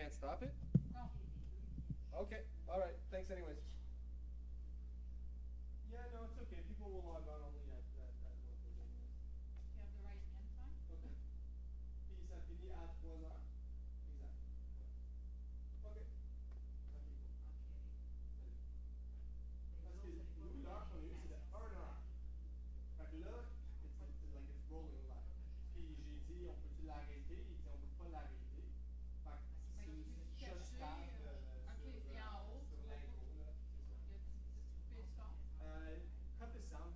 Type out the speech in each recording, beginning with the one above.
can't stop it? No. Okay, all right, thanks anyways. Yeah, no, it's okay. People will log on only at 1:30 anyways. You have the right end time? Okay. Puis ça finit à 3 heures. Exact. Ouais. OK. OK, cool. Salut. Parce que nous, l'heure qu'on a eue, c'est de 1 heure. Fait que là, it's like it's rolling live. Puis j'ai dit, on peut-tu l'arrêter? Il dit, on peut pas l'arrêter. Fait que c'est une shot tab Ok, c'est en haut. sur l'intro, là. C'est ça. Y a-tu coupé le son? Cut the sound.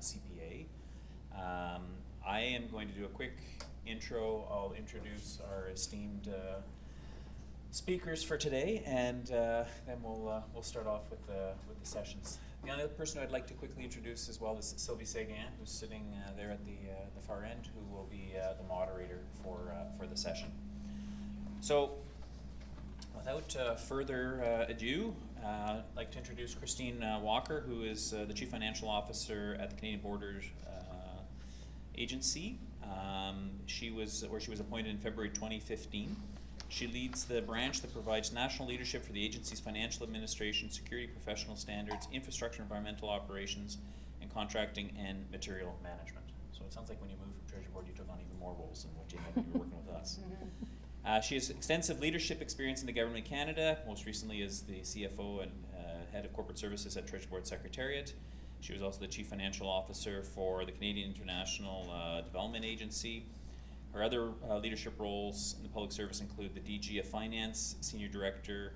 CPA. I am going to do a quick intro. I'll introduce our esteemed speakers for today, and then we'll start off with the sessions. The only other person I'd like to quickly introduce as well is Sylvie Seguin, who's sitting there at the far end, who will be the moderator for the session. So, without further ado, I'd like to introduce Christine Walker, who is the Chief Financial Officer at the Canadian Borders Agency. She was appointed in February 2015. She leads the branch that provides national leadership for the agency's financial administration, security professional standards, infrastructure, environmental operations, and contracting and material management. So it sounds like when you moved from Treasury Board, you took on even more roles than what you had when you were working with us. She has extensive leadership experience in the government of Canada, most recently as the CFO and Head of Corporate Services at Treasury Board Secretariat. She was also the Chief Financial Officer for the Canadian International Development Agency. Her other leadership roles in the public service include the DG of Finance, Senior Director,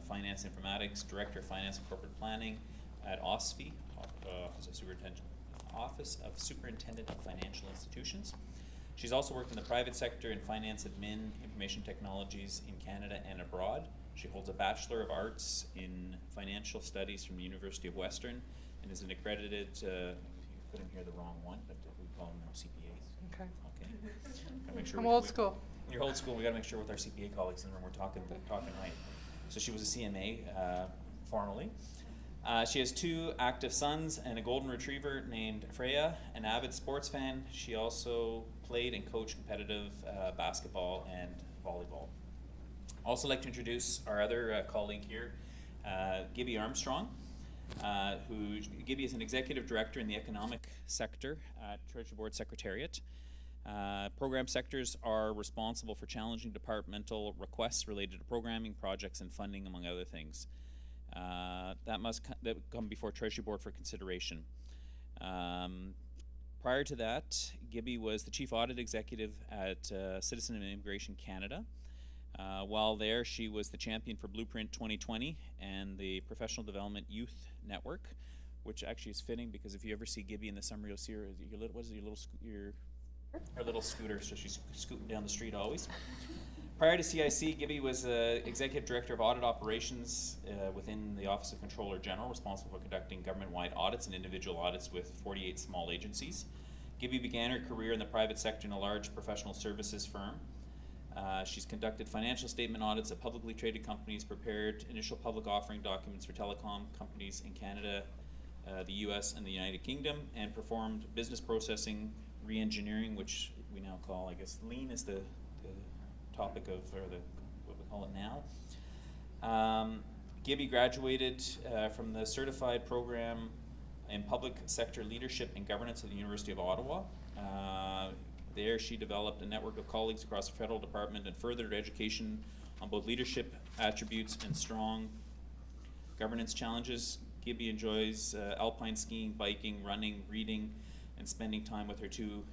Finance Informatics, Director of Finance and Corporate Planning at OSFI, Office of Superintendent of Financial Institutions. She's also worked in the private sector in finance, admin, information technologies in Canada and abroad. She holds a Bachelor of Arts in Financial Studies from the University of Western and is an accredited, you put in here the wrong one, but we call them now CPAs. Okay. Gotta make sure I'm old school. You're old school. We got to make sure with our CPA colleagues in the room we're talking right. So she was a CMA formally. She has 2 active sons and a golden retriever named Freya. An avid sports fan, she also played and coached competitive basketball and volleyball. Also like to introduce our other colleague here, Gibby Armstrong. Gibby is an executive director in the economic sector at Treasury Board Secretariat. Program sectors are responsible for challenging departmental requests related to programming, projects, and funding, among other things. That come before Treasury Board for consideration. Prior to that, Gibby was the Chief Audit Executive at Citizen and Immigration Canada. While there, she was the champion for Blueprint 2020 and the Professional Development Youth Network, which actually is fitting because if you ever see Gibby in the summer, you'll see her. Her little scooter, so she's scooting down the street always. Prior to CIC, Gibby was Executive Director of Audit Operations within the Office of Comptroller General, responsible for conducting government-wide audits and individual audits with 48 small agencies. Gibby began her career in the private sector in a large professional services firm. She's conducted financial statement audits of publicly traded companies, prepared initial public offering documents for telecom companies in Canada, the US, and the United Kingdom, and performed business processing re-engineering, which we now call, I guess, lean is the topic of, or what we call it now. Gibby graduated from the certified program in public sector leadership and governance at the University of Ottawa. There she developed a network of colleagues across the federal department and furthered education on both leadership attributes and strong governance challenges. Gibby enjoys alpine skiing, biking, running, reading, and spending time with her two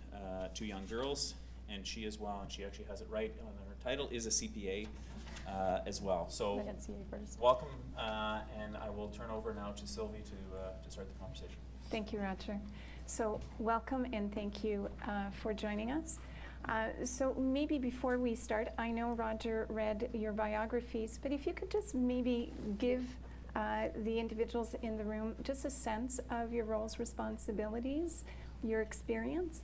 young girls, and she as well, and she actually has it right on her title, is a CPA as well. So welcome, and I will turn over now to Sylvie to start the conversation. Thank you, Roger. So welcome and thank you for joining us. So maybe before we start, I know Roger read your biographies, but if you could just maybe give the individuals in the room just a sense of your roles, responsibilities, your experience.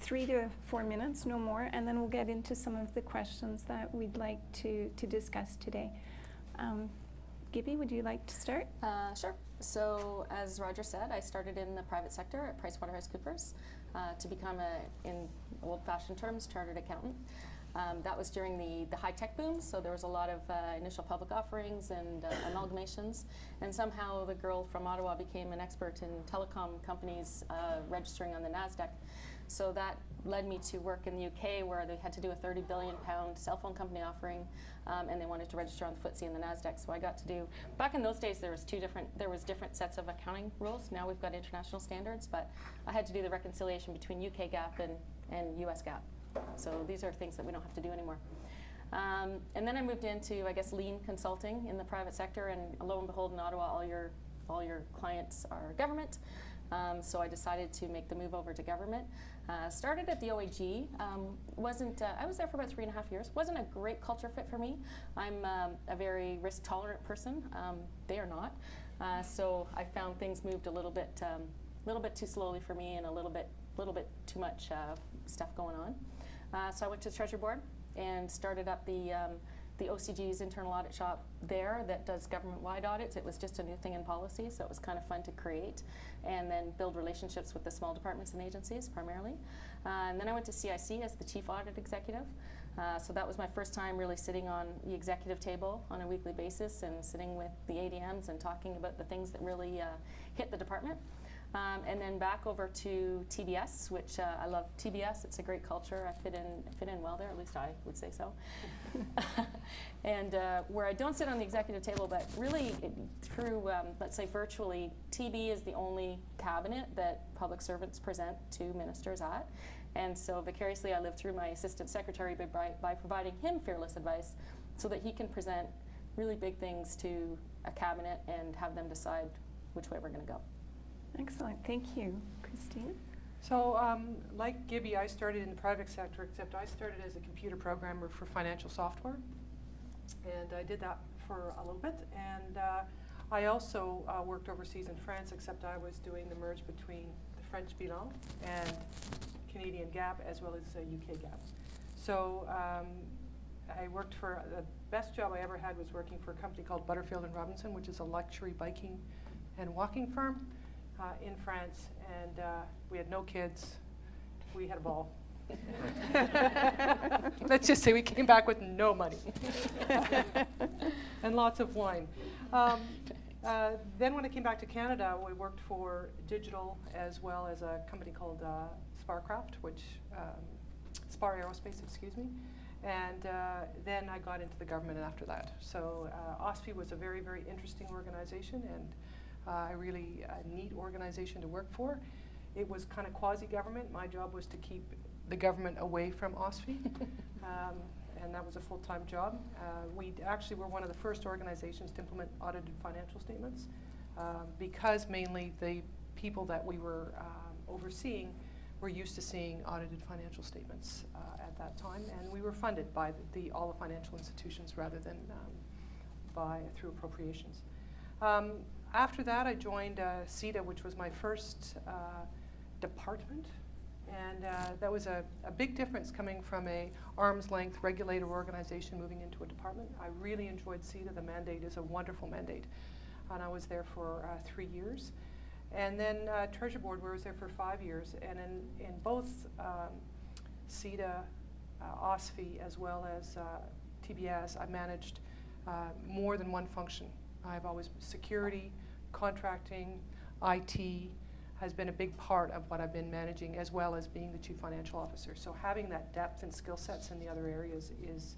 3 to 4 minutes, no more, and then we'll get into some of the questions that we'd like to discuss today. Gibby, would you like to start? Sure. So as Roger said, I started in the private sector at PricewaterhouseCoopers to become in old-fashioned terms, chartered accountant. That was during the high-tech boom, so there was a lot of initial public offerings and amalgamations, and somehow the girl from Ottawa became an expert in telecom companies registering on the NASDAQ. So that led me to work in the UK, where they had to do a £30 billion cell phone company offering, and they wanted to register on the FTSE and the NASDAQ. So I got to do, back in those days there was different sets of accounting rules. Now we've got international standards, but I had to do the reconciliation between UK GAAP and US GAAP. So these are things that we don't have to do anymore. And then I moved into, I guess, lean consulting in the private sector, and lo and behold, in Ottawa, all your clients are government. So I decided to make the move over to government. Started at the OAG. I was there for about 3.5 years. Wasn't a great culture fit for me. I'm a very risk tolerant person. They are not. So I found things moved a little bit too slowly for me, and a little bit too much stuff going on. So I went to the Treasury Board and started up the OCG's internal audit shop there that does government-wide audits. It was just a new thing in policy, so it was kind of fun to create and then build relationships with the small departments and agencies primarily. And then I went to CIC as the Chief Audit Executive. So that was my first time really sitting on the executive table on a weekly basis and sitting with the ADMs and talking about the things that really hit the department. And then back over to TBS, which I love TBS. It's a great culture. I fit in well there, at least I would say so. And where I don't sit on the executive table, but really through, let's say virtually, TB is the only cabinet that public servants present to ministers at. And so vicariously I live through my assistant secretary by providing him fearless advice so that he can present really big things to a cabinet and have them decide which way we're going to go. Excellent. Thank you. Christine? So like Gibby, I started in the private sector, except I started as a computer programmer for financial software. And I did that for a little bit. And I also worked overseas in France, except I was doing the merge between the French bilan and Canadian GAAP, as well as UK GAAP. So I worked for, the best job I ever had was working for a company called Butterfield and Robinson, which is a luxury biking and walking firm in France. And we had no kids. We had a ball. Let's just say we came back with no money and lots of wine. Then when I came back to Canada, we worked for digital as well as a company called Sparcraft, which Spar Aerospace, excuse me. And then I got into the government after that. So OSFI was a very, very interesting organization and a really neat organization to work for. It was kind of quasi-government. My job was to keep the government away from OSFI, and that was a full-time job. We actually were one of the first organizations to implement audited financial statements because mainly the people that we were overseeing were used to seeing audited financial statements at that time, and we were funded by all the financial institutions rather than through appropriations. After that, I joined CETA, which was my first department, and that was a big difference coming from a arm's length regulator organization moving into a department. I really enjoyed CETA. The mandate is a wonderful mandate, and I was there for 3 years. And then Treasury Board, where I was there for 5 years, and in both CETA, OSFI, as well as TBS, I managed more than one function. I've always security, contracting, IT has been a big part of what I've been managing, as well as being the Chief Financial Officer. So having that depth and skill sets in the other areas is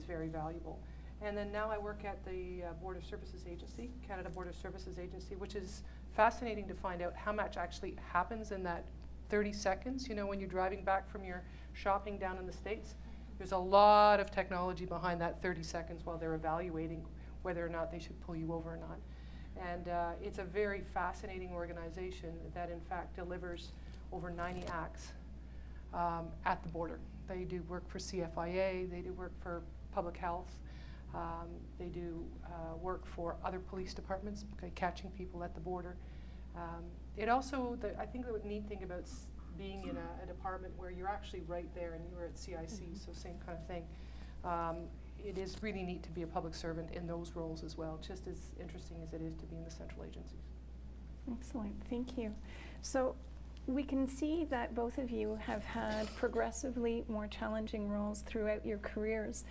very valuable. And then now I work at the Board of Services Agency, Canada Board of Services Agency, which is fascinating to find out how much actually happens in that 30 seconds. You know, when you're driving back from your shopping down in the States, there's a lot of technology behind that 30 seconds while they're evaluating whether or not they should pull you over or not. And it's a very fascinating organization that in fact delivers over 90 acts at the border. They do work for CFIA, they do work for public health, they do work for other police departments, catching people at the border. It also, I think the neat thing about being in a department where you're actually right there, and you were at CIC, so same kind of thing. It is really neat to be a public servant in those roles as well, just as interesting as it is to be in the central agencies. Excellent, thank you. So we can see that both of you have had progressively more challenging roles throughout your careers,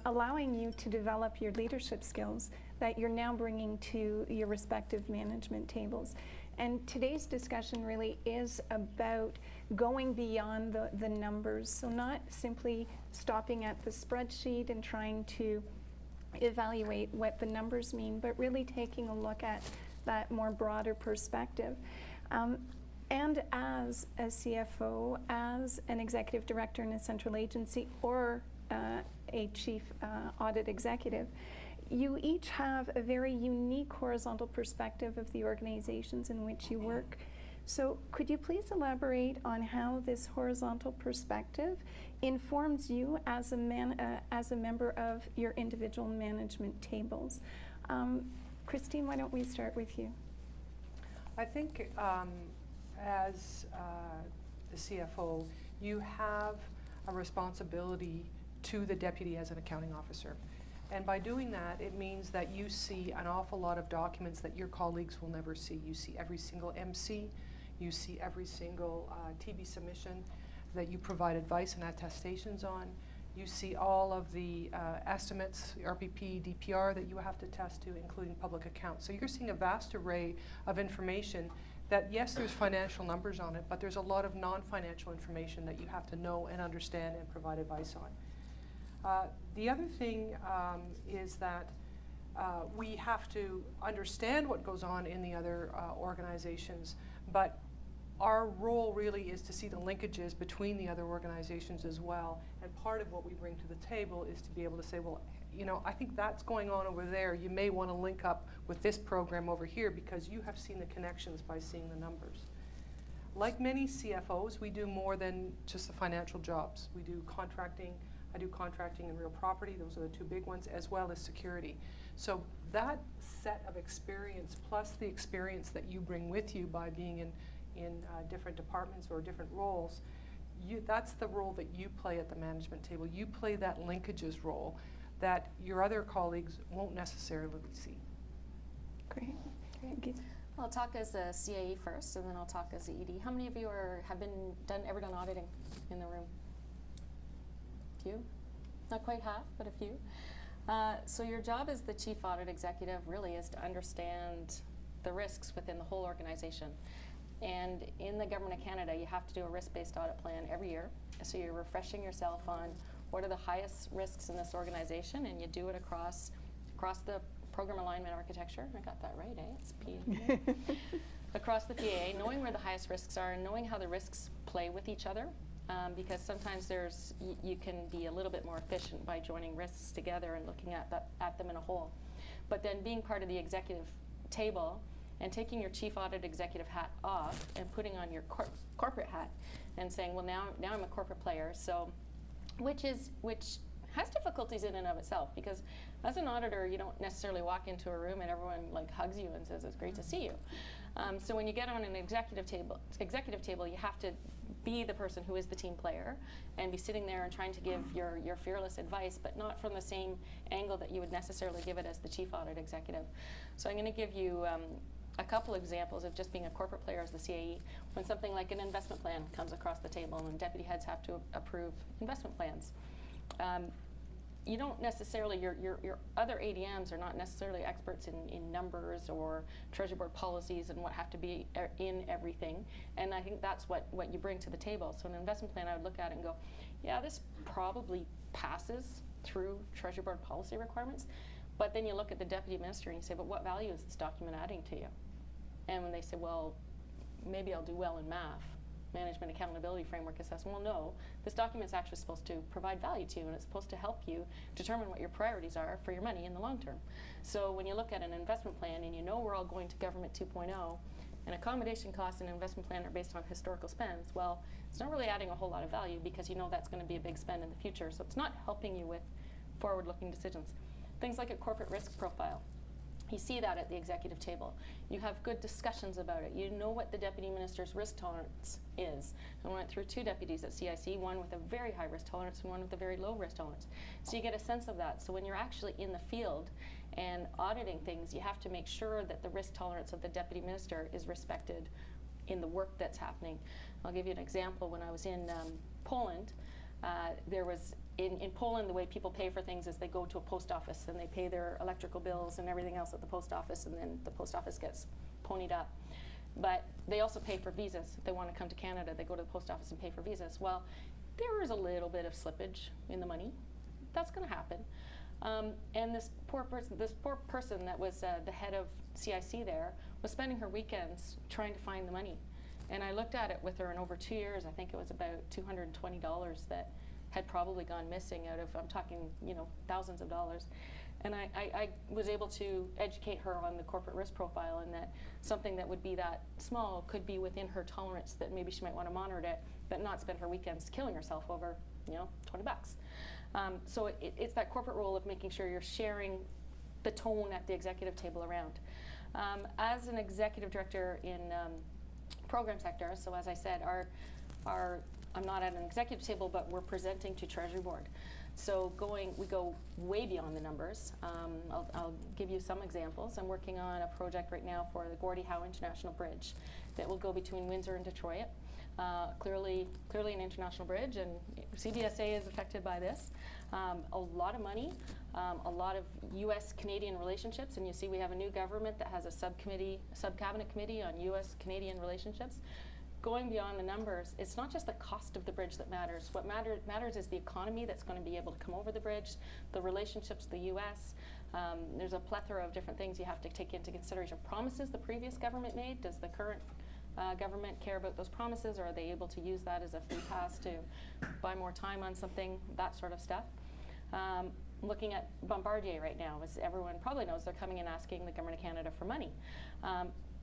allowing you to develop your leadership skills that you're now bringing to your respective management tables. And today's discussion really is about going beyond the numbers, so not simply stopping at the spreadsheet and trying to evaluate what the numbers mean, but really taking a look at that more broader perspective. And as a CFO, as an executive director in a central agency, or a chief audit executive, you each have a very unique horizontal perspective of the organizations in which you work. So could you please elaborate on how this horizontal perspective informs you as a member of your individual management tables? Christine, why don't we start with you? I think as the CFO, you have a responsibility to the deputy as an accounting officer. And by doing that, it means that you see an awful lot of documents that your colleagues will never see. You see every single MC, you see every single TB submission that you provide advice and attestations on. You see all of the estimates, RPP, DPR that you have to test to, including public accounts. So you're seeing a vast array of information that, yes, there's financial numbers on it, but there's a lot of non-financial information that you have to know and understand and provide advice on. The other thing is that we have to understand what goes on in the other organizations, but our role really is to see the linkages between the other organizations as well. And part of what we bring to the table is to be able to say, well, you know, I think that's going on over there. You may want to link up with this program over here because you have seen the connections by seeing the numbers. Like many CFOs, we do more than just the financial jobs. We do contracting. I do contracting and real property. Those are the two big ones, as well as security. So that set of experience, plus the experience that you bring with you by being in different departments or different roles, that's the role that you play at the management table. You play that linkages role that your other colleagues won't necessarily see. Great. Thank you. I'll talk as a CAE first, and then I'll talk as a ED. How many of you ever done auditing in the room? Few? Not quite half, but a few. So your job as the Chief Audit Executive really is to understand the risks within the whole organization. And in the Government of Canada, you have to do a risk-based audit plan every year. So you're refreshing yourself on what are the highest risks in this organization, and you do it across the program alignment architecture. I got that right, eh? It's P. Across the PA, knowing where the highest risks are and knowing how the risks play with each other. Because sometimes you can be a little bit more efficient by joining risks together and looking at them in a whole. But then being part of the executive table and taking your Chief Audit Executive hat off and putting on your corporate hat and saying, well, now I'm a corporate player, so which has difficulties in and of itself, because as an auditor, you don't necessarily walk into a room and everyone like hugs you and says it's great to see you. So when you get on an executive table, you have to be the person who is the team player and be sitting there and trying to give your fearless advice, but not from the same angle that you would necessarily give it as the Chief Audit Executive. So I'm going to give you a couple examples of just being a corporate player as the CAE. When something like an investment plan comes across the table and deputy heads have to approve investment plans, you don't necessarily, your other ADMs are not necessarily experts in numbers or Treasury Board policies and what have to be in everything. And I think that's what you bring to the table. So an investment plan, I would look at it and go, yeah, this probably passes through Treasury Board policy requirements. But then you look at the deputy minister and you say, but what value is this document adding to you? And when they say, well, maybe I'll do well in MAF, Management Accountability Framework Assessment, well, no, this document's actually supposed to provide value to you, and it's supposed to help you determine what your priorities are for your money in the long term. So when you look at an investment plan and you know we're all going to Government 2.0, and accommodation costs and investment plan are based on historical spends, well, it's not really adding a whole lot of value because you know that's going to be a big spend in the future, so it's not helping you with forward-looking decisions. Things like a corporate risk profile. You see that at the executive table. You have good discussions about it. You know what the deputy minister's risk tolerance is. I went through two deputies at CIC, one with a very high risk tolerance and one with a very low risk tolerance. So you get a sense of that. So when you're actually in the field and auditing things, you have to make sure that the risk tolerance of the deputy minister is respected in the work that's happening. I'll give you an example. When I was in Poland, there was in Poland, the way people pay for things is they go to a post office and they pay their electrical bills and everything else at the post office, and then the post office gets ponied up. But they also pay for visas. If they want to come to Canada, they go to the post office and pay for visas. Well, there was a little bit of slippage in the money. That's going to happen. And this poor person that was the head of CIC there was spending her weekends trying to find the money. And I looked at it with her, and over 2 years, I think it was about $220 that had probably gone missing out of, I'm talking, thousands of dollars. And I was able to educate her on the corporate risk profile, and that something that would be that small could be within her tolerance, that maybe she might want to monitor it, but not spend her weekends killing herself over, $20. So it's that corporate role of making sure you're sharing the tone at the executive table around. As an executive director in program sector, so as I said, I'm not at an executive table, but we're presenting to Treasury Board. So we go way beyond the numbers. I'll give you some examples. I'm working on a project right now for the Gordie Howe International Bridge that will go between Windsor and Detroit. Clearly an international bridge, and CBSA is affected by this. A lot of money, a lot of U.S.-Canadian relationships, and you see we have a new government that has a sub-cabinet committee on U.S.-Canadian relationships. Going beyond the numbers, it's not just the cost of the bridge that matters. What matters is the economy that's going to be able to come over the bridge, the relationships with the U.S. There's a plethora of different things you have to take into consideration. Promises the previous government made, does the current government care about those promises, or are they able to use that as a free pass to buy more time on something, that sort of stuff. Looking at Bombardier right now, as everyone probably knows, they're coming and asking the Government of Canada for money.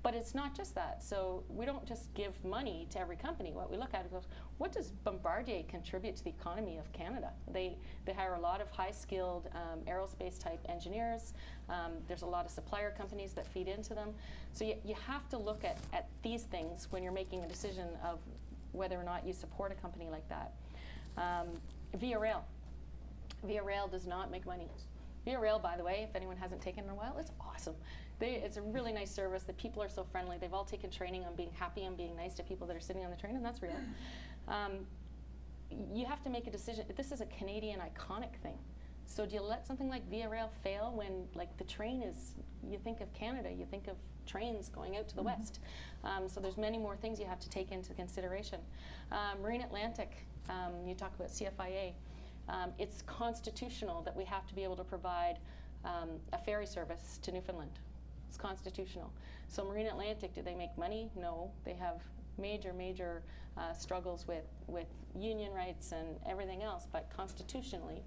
But it's not just that. So we don't just give money to every company. What we look at is, what does Bombardier contribute to the economy of Canada? They hire a lot of high-skilled aerospace type engineers. There's a lot of supplier companies that feed into them. So you have to look at these things when you're making a decision of whether or not you support a company like that. Via Rail. Via Rail does not make money. Via Rail, by the way, if anyone hasn't taken it in a while, it's awesome. It's a really nice service. The people are so friendly. They've all taken training on being happy and being nice to people that are sitting on the train, and that's real. You have to make a decision. This is a Canadian iconic thing. So do you let something like Via Rail fail when, like, the train is, you think of Canada, you think of trains going out to the west. So there's many more things you have to take into consideration. Marine Atlantic, you talk about CFIA. It's constitutional that we have to be able to provide a ferry service to Newfoundland. It's constitutional. So Marine Atlantic, do they make money? No. They have major struggles with union rights and everything else, but constitutionally,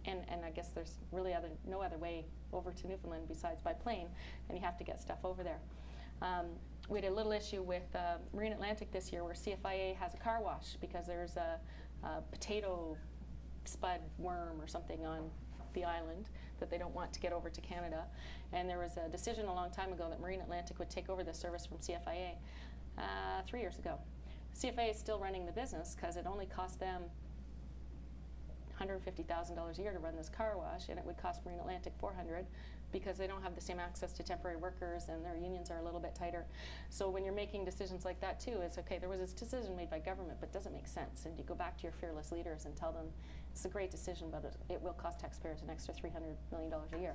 and I guess there's really no other way over to Newfoundland besides by plane, and you have to get stuff over there. We had a little issue with Marine Atlantic this year where CFIA has a car wash because there's a potato spud worm or something on the island that they don't want to get over to Canada. And there was a decision a long time ago that Marine Atlantic would take over the service from CFIA 3 years ago. CFIA is still running the business because it only cost them $150,000 a year to run this car wash, and it would cost Marine Atlantic $400,000 because they don't have the same access to temporary workers and their unions are a little bit tighter. So when you're making decisions like that too, it's okay, there was this decision made by government, but it doesn't make sense. And you go back to your fearless leaders and tell them, it's a great decision, but it will cost taxpayers an extra $300 million a year.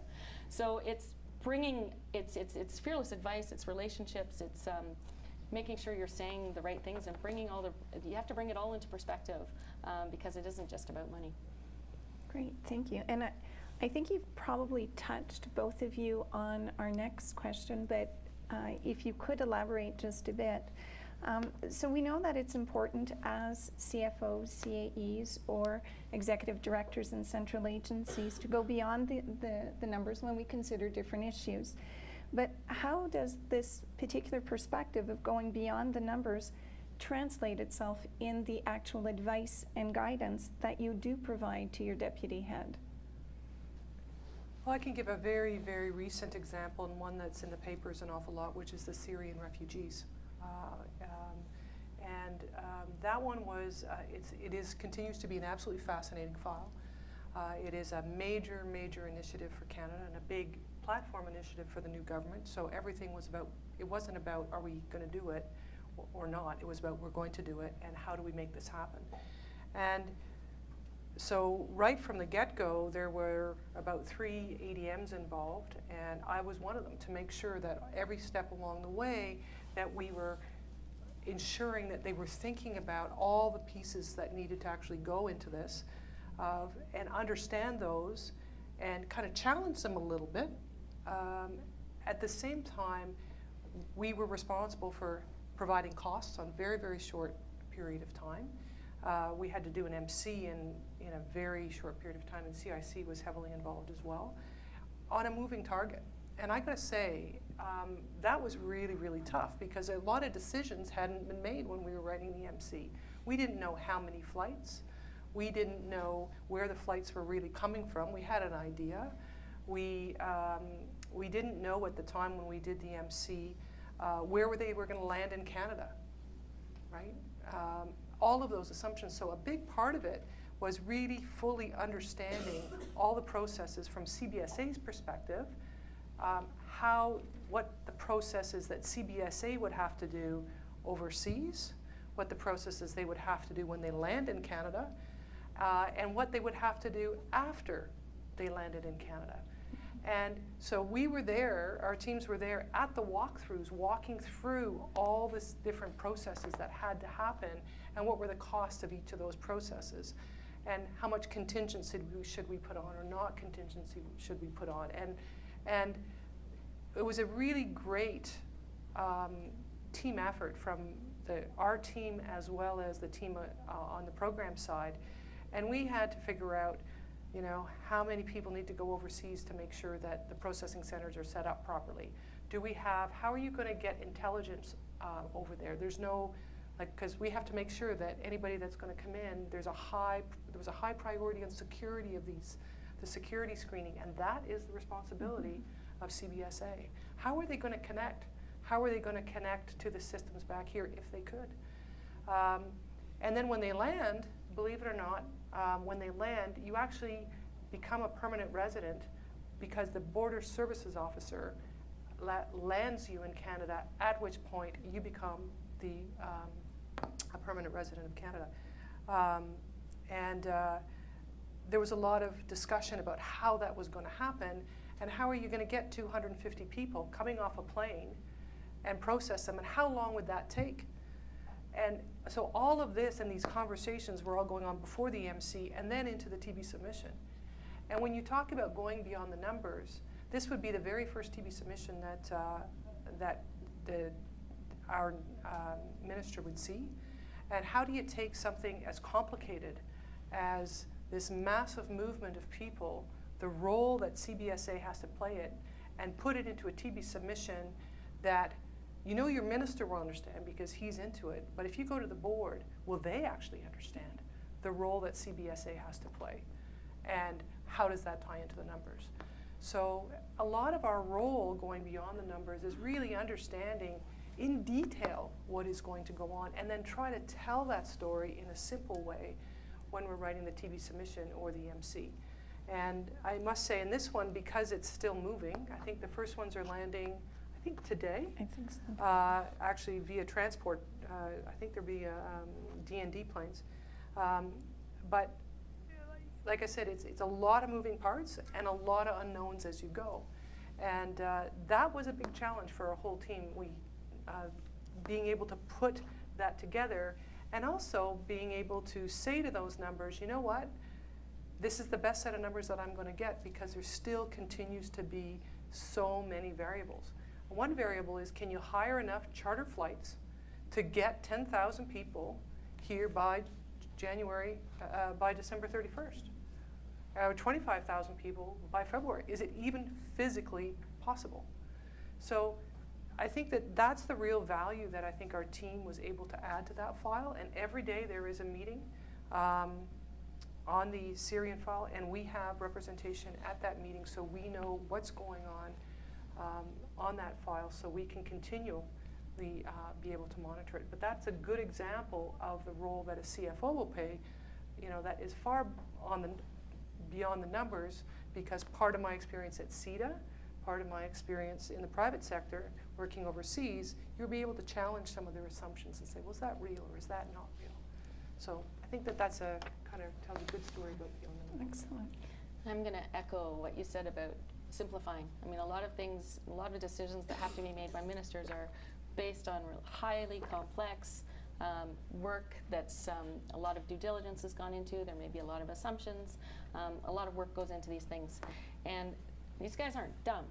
So it's bringing, it's fearless advice, it's relationships, it's making sure you're saying the right things and bringing you have to bring it all into perspective because it isn't just about money. Great, thank you. And I think you've probably touched, both of you, on our next question, but if you could elaborate just a bit. So we know that it's important as CFOs, CAEs, or executive directors in central agencies to go beyond the numbers when we consider different issues. But how does this particular perspective of going beyond the numbers translate itself in the actual advice and guidance that you do provide to your deputy head? Well, I can give a very, very recent example, and one that's in the papers an awful lot, which is the Syrian refugees. That one was, continues to be an absolutely fascinating file. It is a major initiative for Canada and a big platform initiative for the new government. So everything was about, it wasn't about are we going to do it or not. It was about we're going to do it and how do we make this happen. And so right from the get-go, there were about 3 ADMs involved, and I was one of them, to make sure that every step along the way that we were ensuring that they were thinking about all the pieces that needed to actually go into this and understand those and kind of challenge them a little bit. At the same time, we were responsible for providing costs on a very, very short period of time. We had to do an MC in a very short period of time, and CIC was heavily involved as well on a moving target. And I gotta say, that was really, really tough because a lot of decisions hadn't been made when we were writing the MC. We didn't know how many flights. We didn't know where the flights were really coming from. We had an idea. We didn't know at the time when we did the MC where they were going to land in Canada, right? All of those assumptions. So a big part of it was really fully understanding all the processes from CBSA's perspective, what the processes that CBSA would have to do overseas, what the processes they would have to do when they land in Canada, and what they would have to do after they landed in Canada. And so we were there, our teams were there at the walkthroughs, walking through all these different processes that had to happen and what were the costs of each of those processes and how much contingency should we put on or not contingency should we put on. And it was a really great team effort from our team as well as the team on the program side. And we had to figure out, you know, how many people need to go overseas to make sure that the processing centers are set up properly? How are you going to get intelligence over there? There's no, because we have to make sure that anybody that's going to come in, there was a high priority on security of the security screening, and that is the responsibility of CBSA. How are they going to connect? How are they going to connect to the systems back here if they could? And then when they land, believe it or not, when they land, you actually become a permanent resident because the Border Services Officer lands you in Canada, at which point you become a permanent resident of Canada. There was a lot of discussion about how that was going to happen and how are you going to get 250 people coming off a plane and process them, and how long would that take? And so all of this and these conversations were all going on before the MC and then into the TB submission. And when you talk about going beyond the numbers, this would be the very first TB submission that our minister would see. And how do you take something as complicated as this massive movement of people, the role that CBSA has to play it, and put it into a TB submission that you know your minister will understand because he's into it, but if you go to the board, will they actually understand the role that CBSA has to play? And how does that tie into the numbers? So a lot of our role going beyond the numbers is really understanding in detail what is going to go on and then try to tell that story in a simple way when we're writing the TB submission or the MC. And I must say in this one, because it's still moving, I think the first ones are landing I think today. I think so. Actually via transport. I think there'll be D&D planes. But like I said, it's a lot of moving parts and a lot of unknowns as you go. And that was a big challenge for our whole team. Being able to put that together and also being able to say to those numbers, you know what? This is the best set of numbers that I'm going to get because there still continues to be so many variables. One variable is, can you hire enough charter flights to get 10,000 people here by December 31st? Or 25,000 people by February? Is it even physically possible? So I think that that's the real value that I think our team was able to add to that file. And every day there is a meeting on the Syrian file, and we have representation at that meeting so we know what's going on that file so we can continually be able to monitor it. But that's a good example of the role that a CFO will play, you know, that is far beyond the numbers, because part of my experience at CETA, part of my experience in the private sector, working overseas, you'll be able to challenge some of their assumptions and say, well, is that real or is that not real? So I think that that's a kind of tells a good story about beyond the numbers. Excellent. I'm going to echo what you said about simplifying. I mean, a lot of things, a lot of decisions that have to be made by ministers are based on real highly complex work that's a lot of due diligence has gone into. There may be a lot of assumptions. A lot of work goes into these things. And these guys aren't dumb,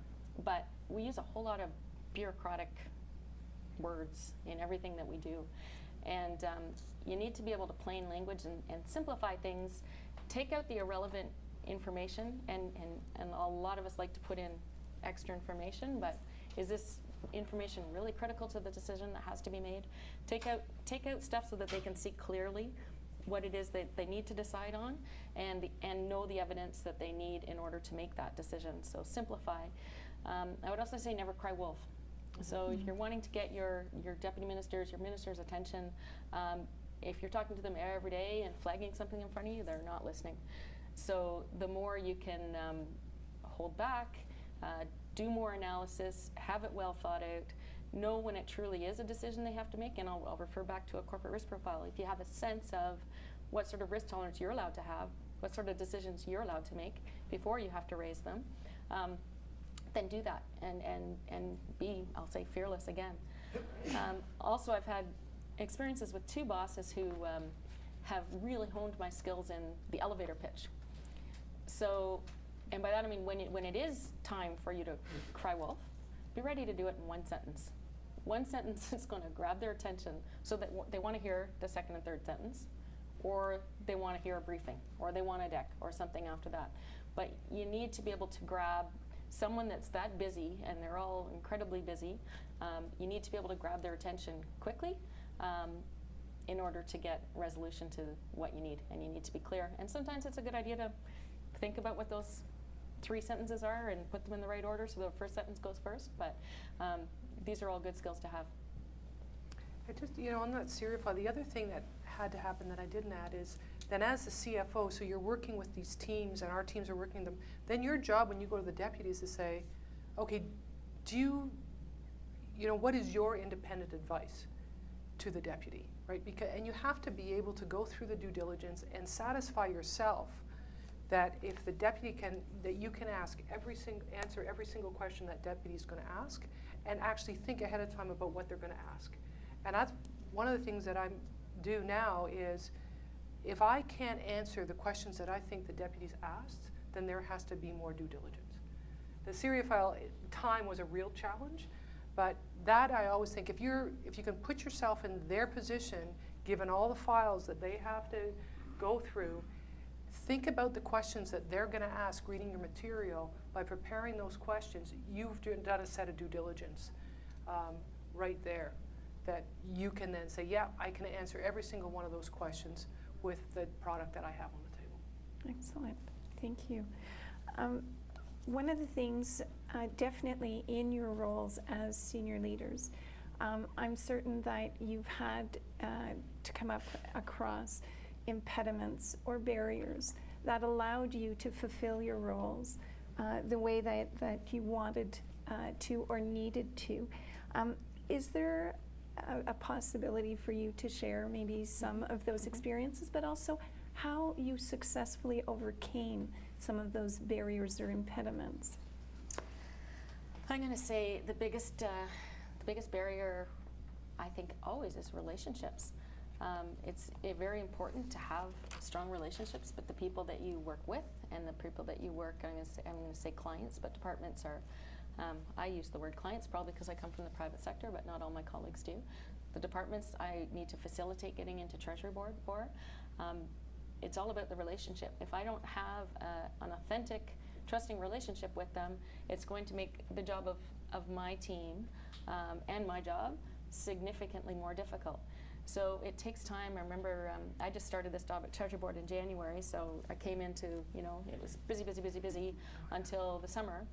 but we use a whole lot of bureaucratic words in everything that we do. And you need to be able to plain language and simplify things, take out the irrelevant information, and a lot of us like to put in extra information, but is this information really critical to the decision that has to be made? Take out stuff so that they can see clearly what it is that they need to decide on, and know the evidence that they need in order to make that decision. So simplify. I would also say never cry wolf. So if you're wanting to get your deputy ministers, your ministers' attention, if you're talking to them every day and flagging something in front of you, they're not listening. So the more you can hold back, do more analysis, have it well thought out, know when it truly is a decision they have to make, and I'll refer back to a corporate risk profile. If you have a sense of what sort of risk tolerance you're allowed to have, what sort of decisions you're allowed to make before you have to raise them, then do that and be, I'll say, fearless again. Also, I've had experiences with 2 bosses who have really honed my skills in the elevator pitch. So, and by that I mean when it is time for you to cry wolf, be ready to do it in 1 sentence. 1 sentence is going to grab their attention so that they want to hear the second and third sentence, or they want to hear a briefing, or they want a deck, or something after that. But you need to be able to grab someone that's that busy, and they're all incredibly busy. You need to be able to grab their attention quickly in order to get resolution to what you need, and you need to be clear. And sometimes it's a good idea to think about what those 3 sentences are and put them in the right order so the first sentence goes first, but these are all good skills to have. I just, on that serial file, the other thing that had to happen that I didn't add is then as the CFO, so you're working with these teams and our teams are working them, then your job when you go to the deputy is to say, okay, what is your independent advice to the deputy, right? And you have to be able to go through the due diligence and satisfy yourself that if the deputy that you can answer every single question that deputy is going to ask, and actually think ahead of time about what they're going to ask. And that's one of the things that I do now is, if I can't answer the questions that I think the deputy's asked, then there has to be more due diligence. The serial file time was a real challenge, but that I always think if you can put yourself in their position, given all the files that they have to go through, think about the questions that they're going to ask reading your material. By preparing those questions, you've done a set of due diligence right there that you can then say, yeah, I can answer every single one of those questions with the product that I have on the table. Excellent. Thank you. One of the things definitely in your roles as senior leaders, I'm certain that you've had to come up across impediments or barriers that allowed you to fulfill your roles the way that you wanted to or needed to. Is there a possibility for you to share maybe some of those experiences, but also how you successfully overcame some of those barriers or impediments? I'm going to say the biggest barrier, I think, always is relationships. It's very important to have strong relationships with the people that you work with and the people that you work. I'm going to say clients, but departments are. I use the word clients probably because I come from the private sector, but not all my colleagues do. The departments I need to facilitate getting into Treasury Board for. It's all about the relationship. If I don't have an authentic, trusting relationship with them, it's going to make the job of my team and my job significantly more difficult. So it takes time. I remember I just started this job at Treasury Board in January, so I came into, it was busy until the summer,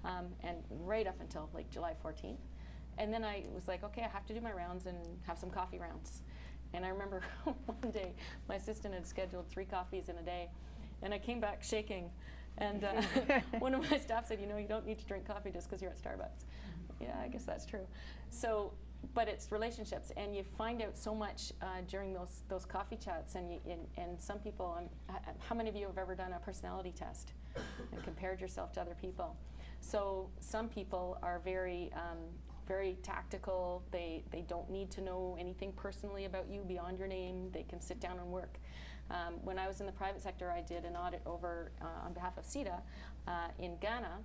and right up until like July 14th. And then I was like, okay, I have to do my rounds and have some coffee rounds. And I remember one day my assistant had scheduled 3 coffees in a day, and I came back shaking. And one of my staff said, you don't need to drink coffee just because you're at Starbucks. Yeah, I guess that's true. So, but it's relationships, and you find out so much during those coffee chats. And some people, how many of you have ever done a personality test and compared yourself to other people? So some people are very tactical. They don't need to know anything personally about you beyond your name. They can sit down and work. When I was in the private sector, I did an audit over on behalf of CETA in Ghana.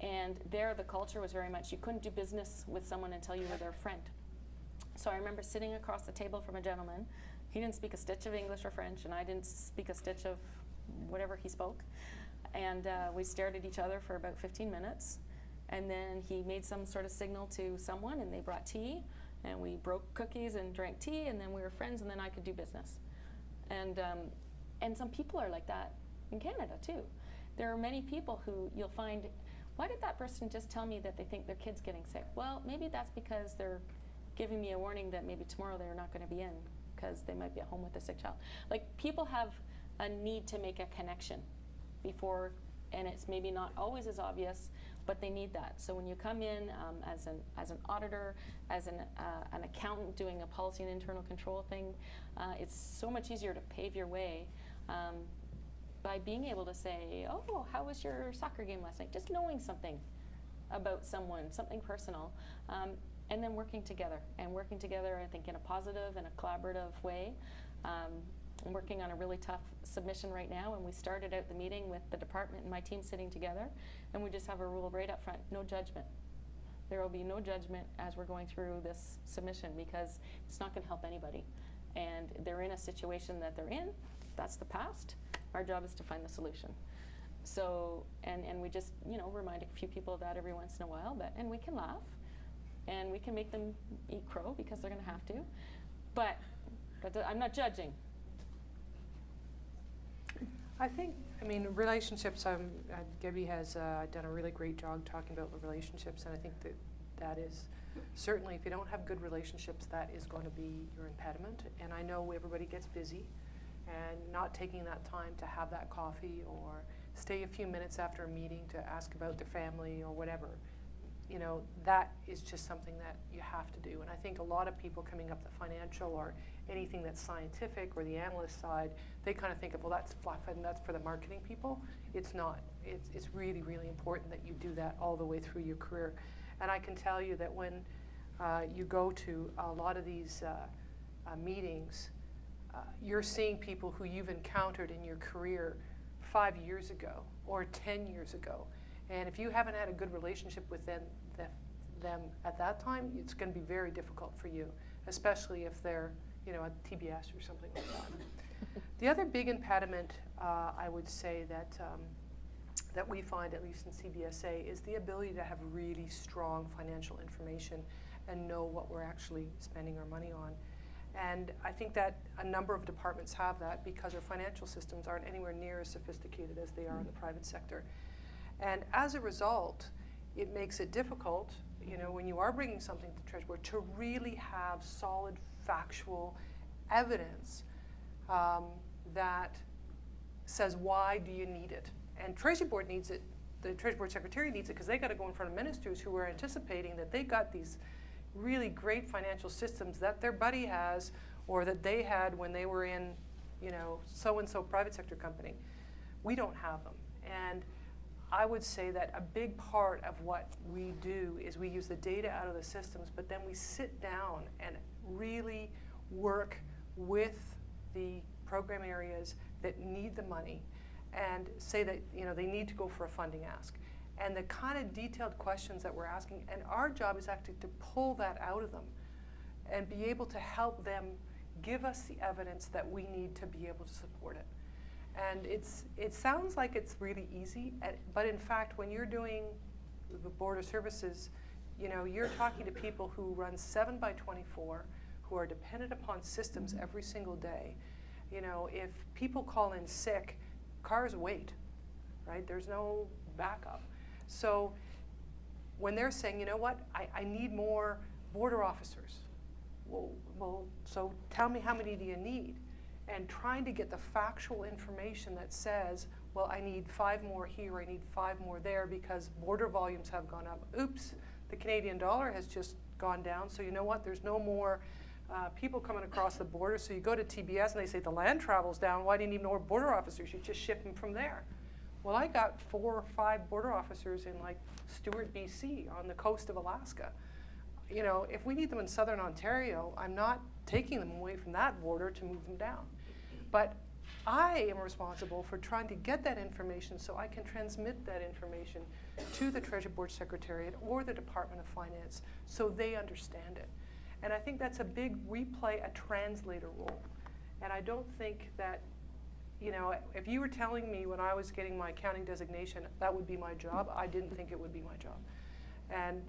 And there the culture was very much, you couldn't do business with someone until you were their friend. So I remember sitting across the table from a gentleman. He didn't speak a stitch of English or French, and I didn't speak a stitch of whatever he spoke. And we stared at each other for about 15 minutes. And then he made some sort of signal to someone, and they brought tea. And we broke cookies and drank tea, and then we were friends, and then I could do business. And some people are like that in Canada, too. There are many people who you'll find, why did that person just tell me that they think their kid's getting sick? Well, maybe that's because they're giving me a warning that maybe tomorrow they're not going to be in because they might be at home with a sick child. Like, people have a need to make a connection before, and it's maybe not always as obvious, but they need that. So when you come in as an auditor, as an accountant doing a policy and internal control thing, it's so much easier to pave your way by being able to say, oh, how was your soccer game last night? Just knowing something about someone, something personal, and then working together. And working together, I think, in a positive and a collaborative way. I'm working on a really tough submission right now, and we started out the meeting with the department and my team sitting together, and we just have a rule right up front, no judgment. There will be no judgment as we're going through this submission because it's not going to help anybody. And they're in a situation that they're in, that's the past. Our job is to find the solution. So, and we just, remind a few people of that every once in a while, and we can laugh, and we can make them eat crow because they're going to have to, but I'm not judging. I think, relationships, Gibby has done a really great job talking about the relationships, and I think that is certainly, if you don't have good relationships, that is going to be your impediment. And I know everybody gets busy, and not taking that time to have that coffee or stay a few minutes after a meeting to ask about their family or whatever, that is just something that you have to do. And I think a lot of people coming up the financial or anything that's scientific or the analyst side, they kind of think of, well, that's fluff and that's for the marketing people. It's not. It's really, really important that you do that all the way through your career. And I can tell you that when you go to a lot of these meetings, you're seeing people who you've encountered in your career 5 years ago or 10 years ago. And if you haven't had a good relationship with them at that time, it's going to be very difficult for you, especially if they're, at TBS or something like that. The other big impediment, I would say that we find, at least in CBSA, is the ability to have really strong financial information and know what we're actually spending our money on. And I think that a number of departments have that because our financial systems aren't anywhere near as sophisticated as they are in the private sector. And as a result, it makes it difficult, when you are bringing something to the Treasury Board, to really have solid, factual evidence that says, why do you need it? And Treasury Board needs it, the Treasury Board Secretary needs it, because they got to go in front of ministers who are anticipating that they got these really great financial systems that their buddy has or that they had when they were in, so-and-so private sector company. We don't have them. And I would say that a big part of what we do is we use the data out of the systems, but then we sit down and really work with the program areas that need the money and say that they need to go for a funding ask. And the kind of detailed questions that we're asking, and our job is actually to pull that out of them and be able to help them give us the evidence that we need to be able to support it. And it sounds like it's really easy, but in fact, when you're doing the Board of Services, you're talking to people who run 7 by 24, who are dependent upon systems every single day. If people call in sick, cars wait, right? There's no backup. So when they're saying, you know what, I need more border officers. Well, so tell me, how many do you need? And trying to get the factual information that says, well, I need 5 more here, I need 5 more there because border volumes have gone up. Oops, the Canadian dollar has just gone down, so you know what, there's no more people coming across the border. So you go to TBS and they say the land travel's down, why do you need more border officers? You just ship them from there. Well, I got 4 or 5 border officers in like Stewart, BC, on the coast of Alaska. If we need them in southern Ontario, I'm not taking them away from that border to move them down. But I am responsible for trying to get that information so I can transmit that information to the Treasury Board Secretariat or the Department of Finance so they understand it. And I think that's a big, we play a translator role. And I don't think that, you know, if you were telling me when I was getting my accounting designation that would be my job, I didn't think it would be my job. And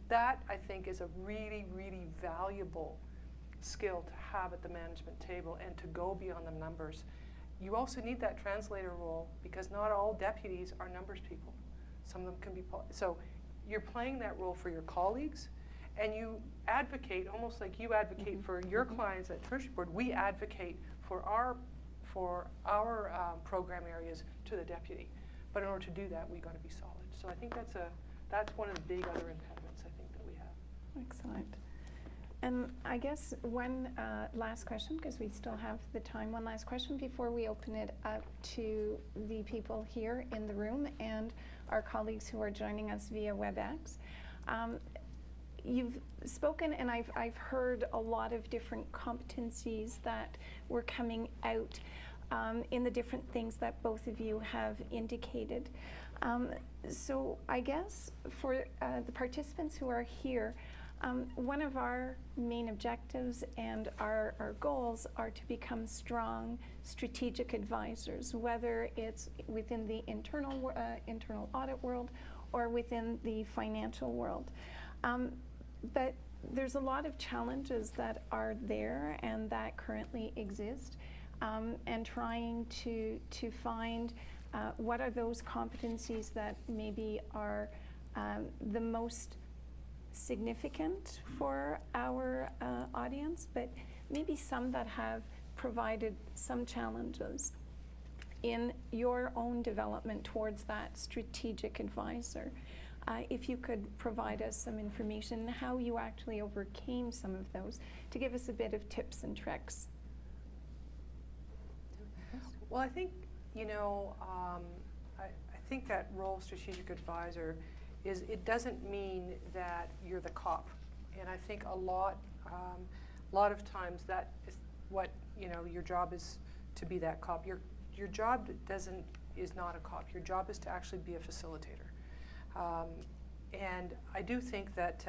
that, I think, is a really, really valuable skill to have at the management table and to go beyond the numbers. You also need that translator role because not all deputies are numbers people. Some of them can be, so you're playing that role for your colleagues, and you advocate, almost like you advocate for your clients at Treasury Board, we advocate for our program areas to the deputy. But in order to do that, we got to be solid. So I think that's one of the big other impediments I think that we have. Excellent. And I guess one last question, because we still have the time, one last question before we open it up to the people here in the room and our colleagues who are joining us via WebEx. You've spoken, and I've heard a lot of different competencies that were coming out in the different things that both of you have indicated. So I guess for the participants who are here, one of our main objectives and our goals are to become strong strategic advisors, whether it's within the internal audit world or within the financial world. But there's a lot of challenges that are there and that currently exist, and trying to find what are those competencies that maybe are the most significant for our audience, but maybe some that have provided some challenges in your own development towards that strategic advisor. If you could provide us some information how you actually overcame some of those, to give us a bit of tips and tricks. Well, I think, you know, I think that role of strategic advisor is, it doesn't mean that you're the cop. And I think a lot of times that is what, you know, your job is to be that cop. Your job is not a cop. Your job is to actually be a facilitator. And I do think that,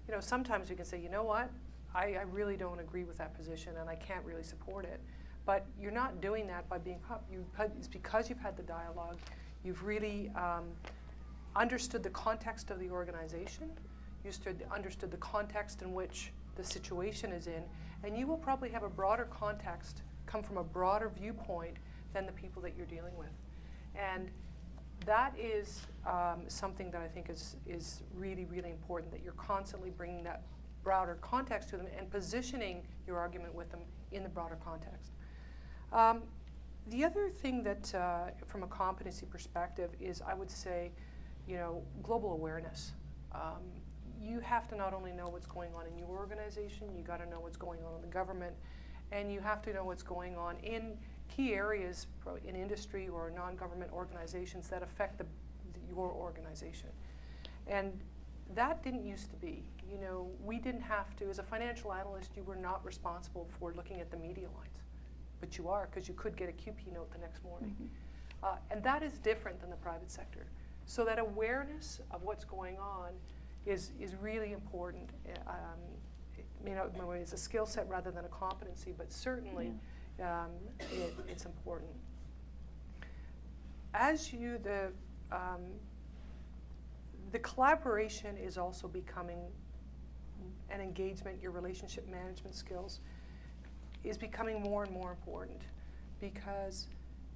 you know, sometimes you can say, you know what, I really don't agree with that position and I can't really support it. But you're not doing that by being cop. It's because you've had the dialogue, you've really understood the context of the organization, you understood the context in which the situation is in, and you will probably have a broader context, come from a broader viewpoint than the people that you're dealing with. And that is something that I think is really, really important, that you're constantly bringing that broader context to them and positioning your argument with them in the broader context. The other thing that, from a competency perspective, is I would say, you know, global awareness. You have to not only know what's going on in your organization, you got to know what's going on in the government, and you have to know what's going on in key areas in industry or non-government organizations that affect your organization. And that didn't used to be. You know, we didn't have to, as a financial analyst, you were not responsible for looking at the media lines, but you are, because you could get a QP note the next morning. Mm-hmm. And that is different than the private sector. So that awareness of what's going on is really important. You know, it's a skill set rather than a competency, but certainly it's important. As the collaboration is also becoming an engagement, your relationship management skills is becoming more and more important, because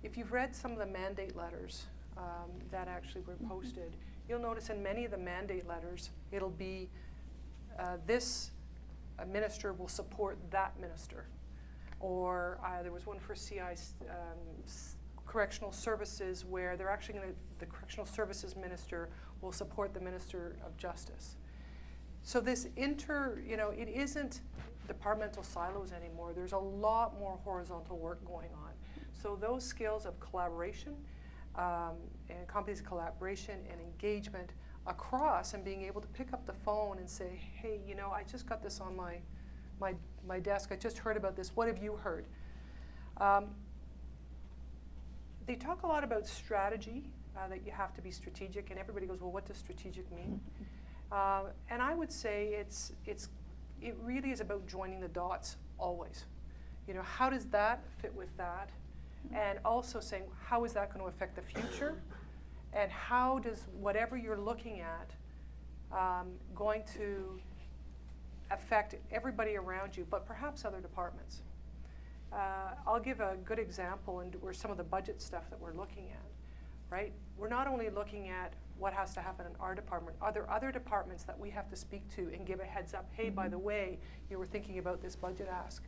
if you've read some of the mandate letters that actually were posted, you'll notice in many of the mandate letters, it'll be this minister will support that minister. Or there was one for CI correctional services where they're actually going to, the correctional services minister will support the Minister of Justice. So this you know, it isn't departmental silos anymore. There's a lot more horizontal work going on. So those skills of collaboration and competency collaboration and engagement across, and being able to pick up the phone and say, hey, you know, I just got this on my desk. I just heard about this. What have you heard? They talk a lot about strategy, that you have to be strategic, and everybody goes, well, what does strategic mean? And I would say it's it really is about joining the dots always. You know, how does that fit with that? And also saying, how is that going to affect the future? And how does whatever you're looking at going to affect everybody around you, but perhaps other departments? I'll give a good example, and where some of the budget stuff that we're looking at, right? We're not only looking at what has to happen in our department, are there other departments that we have to speak to and give a heads up, hey, by the way, you were thinking about this budget ask?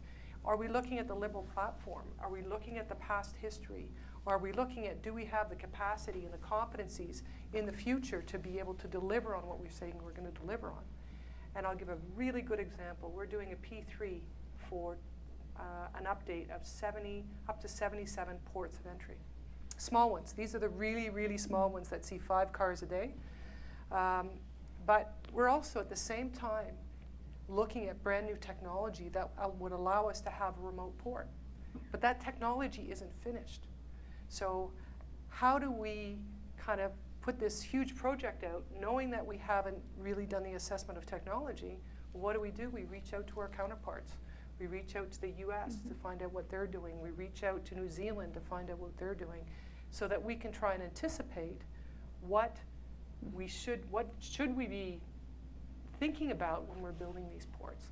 Are we looking at the Liberal platform? Are we looking at the past history? Are we looking at, do we have the capacity and the competencies in the future to be able to deliver on what we're saying we're going to deliver on? And I'll give a really good example. We're doing a P3 for an update of up to 77 ports of entry. Small ones. These are the really, really small ones that see 5 cars a day. But we're also at the same time looking at brand new technology that would allow us to have a remote port. But that technology isn't finished. So how do we kind of put this huge project out, knowing that we haven't really done the assessment of technology? What do? We reach out to our counterparts. We reach out to the US to find out what they're doing. We reach out to New Zealand to find out what they're doing, so that we can try and anticipate what should we be thinking about when we're building these ports.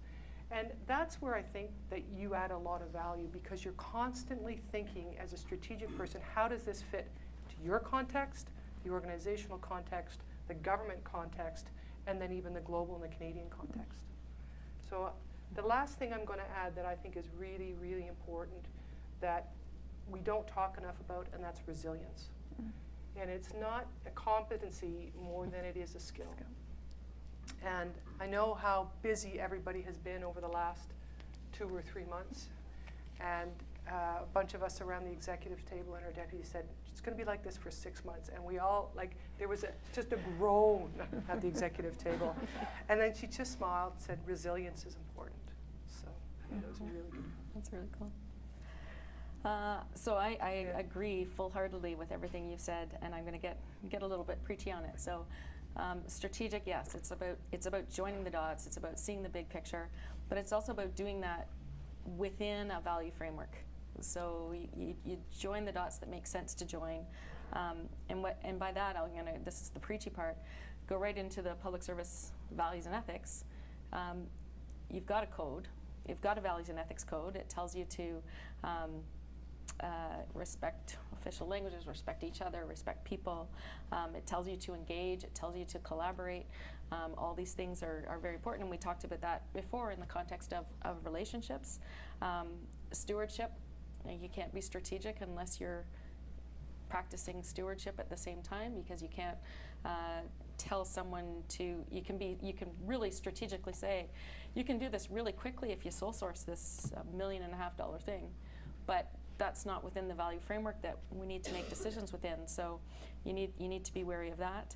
And that's where I think that you add a lot of value, because you're constantly thinking as a strategic person, how does this fit to your context, the organizational context, the government context, and then even the global and the Canadian context. So the last thing I'm going to add that I think is really, really important that we don't talk enough about, and that's resilience. And it's not a competency more than it is a skill. And I know how busy everybody has been over the last 2 or 3 months. And a bunch of us around the executive table and our deputy said, it's going to be like this for 6 months. And we all, there was just a groan at the executive table. And then she just smiled and said, resilience is important. So that was really good. That's really cool. So I agree full-heartedly with everything you've said, and I'm going to get a little bit preachy on it. So strategic, yes, it's about joining the dots. It's about seeing the big picture, but it's also about doing that within a value framework. So you join the dots that make sense to join, and by that this is the preachy part. Go right into the public service values and ethics. You've got a code. You've got a values and ethics code. It tells you to respect official languages, respect each other, respect people. It tells you to engage. It tells you to collaborate. All these things are very important, and we talked about that before in the context of relationships. Stewardship, you can't be strategic unless you're practicing stewardship at the same time, because you can't tell someone you can really strategically say, you can do this really quickly if you sole source this $1.5 million thing, but that's not within the value framework that we need to make decisions within. So you need to be wary of that.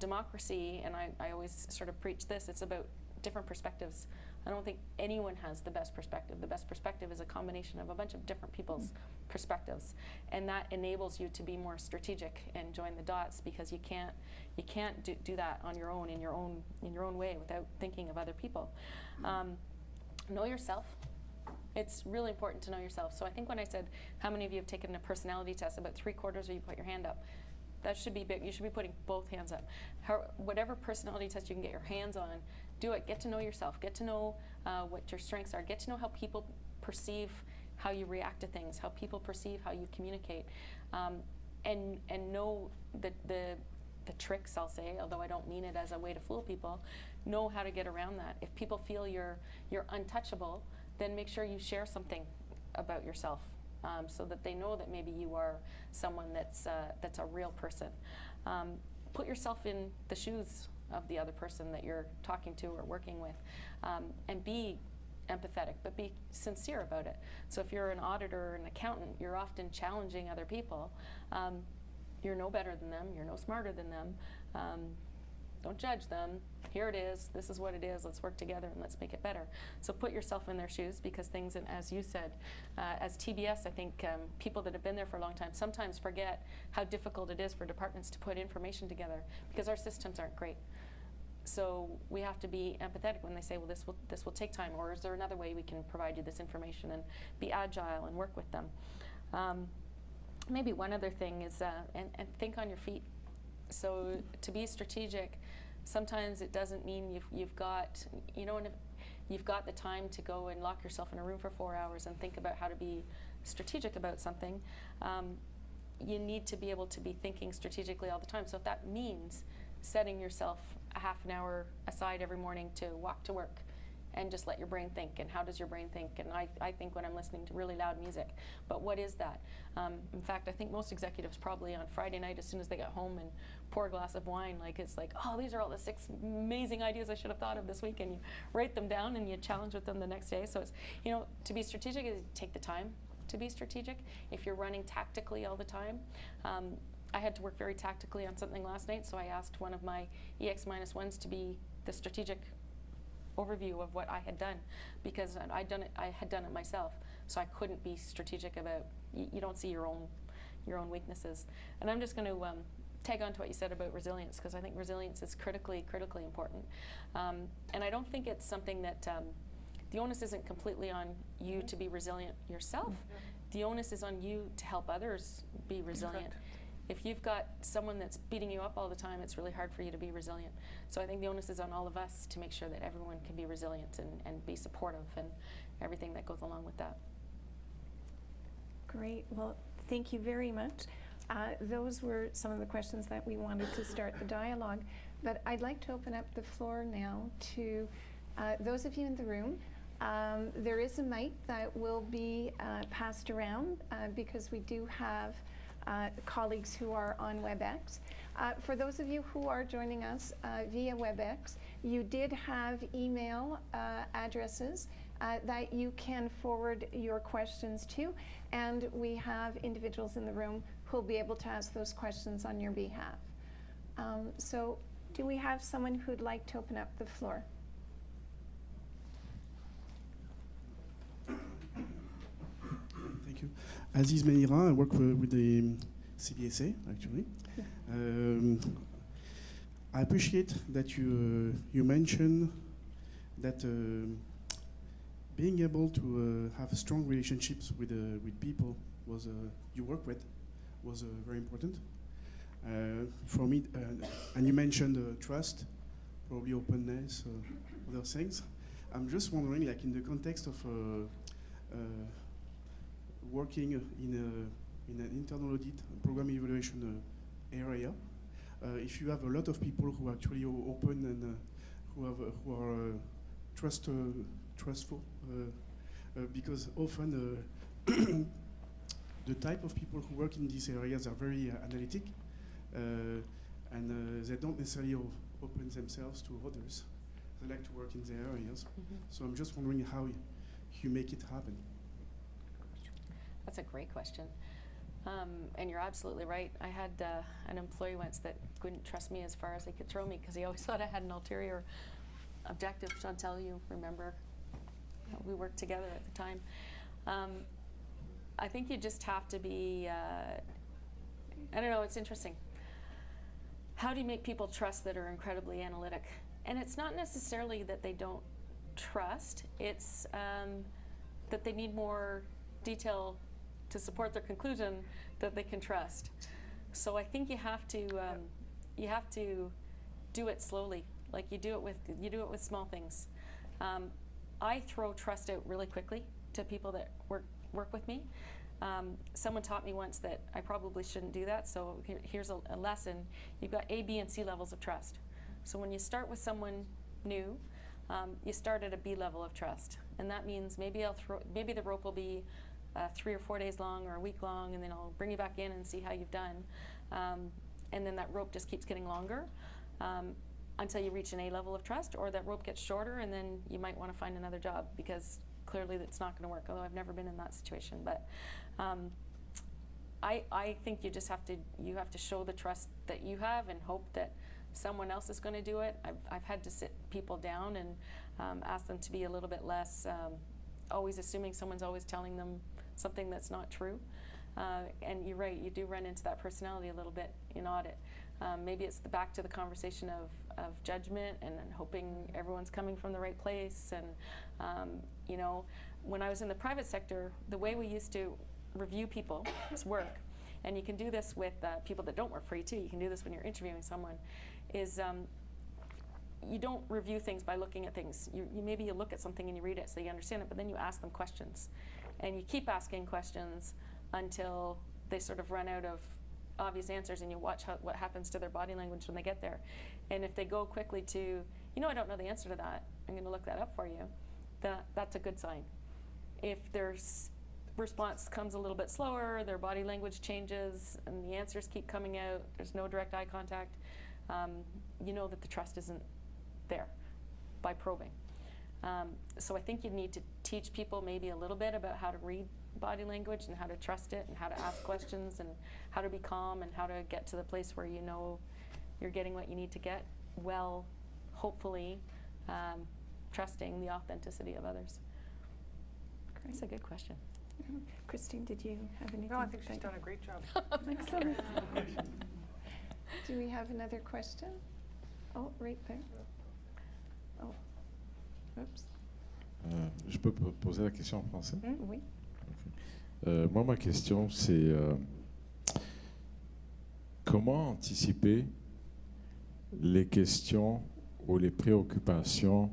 Democracy, and I always sort of preach this, it's about different perspectives. I don't think anyone has the best perspective. The best perspective is a combination of a bunch of different people's perspectives, and that enables you to be more strategic and join the dots, because you can't do that on your own in your own way without thinking of other people. Know yourself. It's really important to know yourself. So I think when I said how many of you have taken a personality test, about 3/4 of you put your hand up. That should be big. You should be putting both hands up. Whatever personality test you can get your hands on, do it. Get to know yourself. Get to know what your strengths are. Get to know how people perceive how you react to things, how people perceive how you communicate, and know the tricks, I'll say, although I don't mean it as a way to fool people. Know how to get around that. If people feel you're untouchable, then make sure you share something about yourself, so that they know that maybe you are someone that's a real person. Put yourself in the shoes of the other person that you're talking to or working with, and be empathetic, but be sincere about it. So if you're an auditor or an accountant, you're often challenging other people. You're no better than them. You're no smarter than them. Don't judge them. Here it is. This is what it is. Let's work together and let's make it better. So put yourself in their shoes, because things, and as you said, as TBS, I think people that have been there for a long time sometimes forget how difficult it is for departments to put information together, because our systems aren't great. So we have to be empathetic when they say, well, this will take time, or is there another way we can provide you this information, and be agile and work with them. Maybe one other thing is, and think on your feet. So to be strategic, sometimes it doesn't mean you've got, you know, you've got the time to go and lock yourself in a room for 4 hours and think about how to be strategic about something. You need to be able to be thinking strategically all the time. So if that means setting yourself a half an hour aside every morning to walk to work and just let your brain think, and how does your brain think? And I think when I'm listening to really loud music, but what is that? In fact, I think most executives probably on Friday night, as soon as they get home and pour a glass of wine, like it's like, oh, these are all the 6 amazing ideas I should have thought of this week, and you write them down and you challenge with them the next day. So it's, you know, to be strategic is take the time to be strategic. If you're running tactically all the time, I had to work very tactically on something last night, so I asked one of my EX-1s to be the strategic overview of what I had done, because I had done it myself, so I couldn't be strategic about, you don't see your own weaknesses. And I'm just going to tag on to what you said about resilience, because I think resilience is critically important. And I don't think it's something that, the onus isn't completely on you to be resilient yourself. The onus is on you to help others be resilient. Correct. If you've got someone that's beating you up all the time, it's really hard for you to be resilient. So I think the onus is on all of us to make sure that everyone can be resilient and be supportive and everything that goes along with that. Great. Well, thank you very much. Those were some of the questions that we wanted to start the dialogue. But I'd like to open up the floor now to those of you in the room. There is a mic that will be passed around because we do have colleagues who are on WebEx. For those of you who are joining us via WebEx, you did have email addresses that you can forward your questions to, and we have individuals in the room who will be able to ask those questions on your behalf. So do we have someone who'd like to open up the floor? Thank you. Aziz Meira, I work with the CBSA, actually. I appreciate that you mentioned that being able to have strong relationships with people you work with was very important for me. And you mentioned trust, probably openness, other things. I'm just wondering, like in the context of working in an internal audit, program evaluation area, if you have a lot of people who are actually open and who are trustful, because often the type of people who work in these areas are very analytic, and they don't necessarily open themselves to others. They like to work in their areas. Mm-hmm. So I'm just wondering how you make it happen. That's a great question. And you're absolutely right. I had an employee once that couldn't trust me as far as they could throw me because he always thought I had an ulterior objective. Chantal, you remember we worked together at the time. I think you just have to be, I don't know, it's interesting. How do you make people trust that are incredibly analytic? And it's not necessarily that they don't trust, it's that they need more detail to support their conclusion that they can trust. So I think you have to do it slowly, like you do it with small things. I throw trust out really quickly to people that work with me. Someone taught me once that I probably shouldn't do that, so here's a lesson. You've got A, B, and C levels of trust. So when you start with someone new, you start at a B level of trust, and that means maybe the rope will be 3 or 4 days long or a week long, and then I'll bring you back in and see how you've done. And then that rope just keeps getting longer until you reach an A level of trust, or that rope gets shorter, and then you might want to find another job because clearly that's not going to work, although I've never been in that situation. But I think you just have to show the trust that you have and hope that someone else is going to do it. I've had to sit people down and ask them to be a little bit less always assuming someone's always telling them something that's not true. And you're right, you do run into that personality a little bit in audit. Maybe it's back to the conversation of judgment and hoping everyone's coming from the right place. And, you know, when I was in the private sector, the way we used to review people is work. And you can do this with people that don't work for you too. You can do this when you're interviewing someone, is you don't review things by looking at things. Maybe you look at something and you read it so you understand it, but then you ask them questions. And you keep asking questions until they sort of run out of obvious answers, and you watch what happens to their body language when they get there. And if they go quickly to, you know, I don't know the answer to that, I'm going to look that up for you, that's a good sign. If their response comes a little bit slower, their body language changes, and the answers keep coming out, there's no direct eye contact, you know that the trust isn't there by probing. So I think you need to teach people maybe a little bit about how to read body language and how to trust it and how to ask questions and how to be calm and how to get to the place where you know you're getting what you need to get, well, hopefully trusting the authenticity of others. Great. That's a good question. Christine, did you have anything? No, I think she's to done a great job. Excellent. Do we have another question? Oh, right there. Oh, oops. Je peux poser la question en français? Oui. Moi, ma question, c'est comment anticiper les questions ou les préoccupations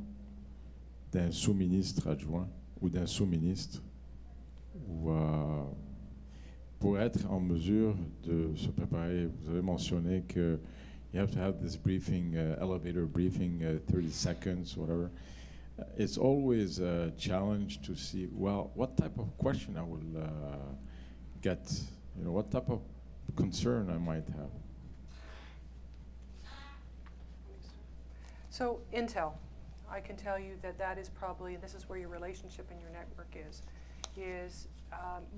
d'un sous-ministre adjoint ou d'un sous-ministre pour être en mesure de se préparer. Vous avez mentionné que you have to have this briefing, elevator briefing, 30 seconds, whatever. It's always a challenge to see, well, what type of question I will get, you know, what type of concern I might have. So Intel, I can tell you that is probably, this is where your relationship and your network is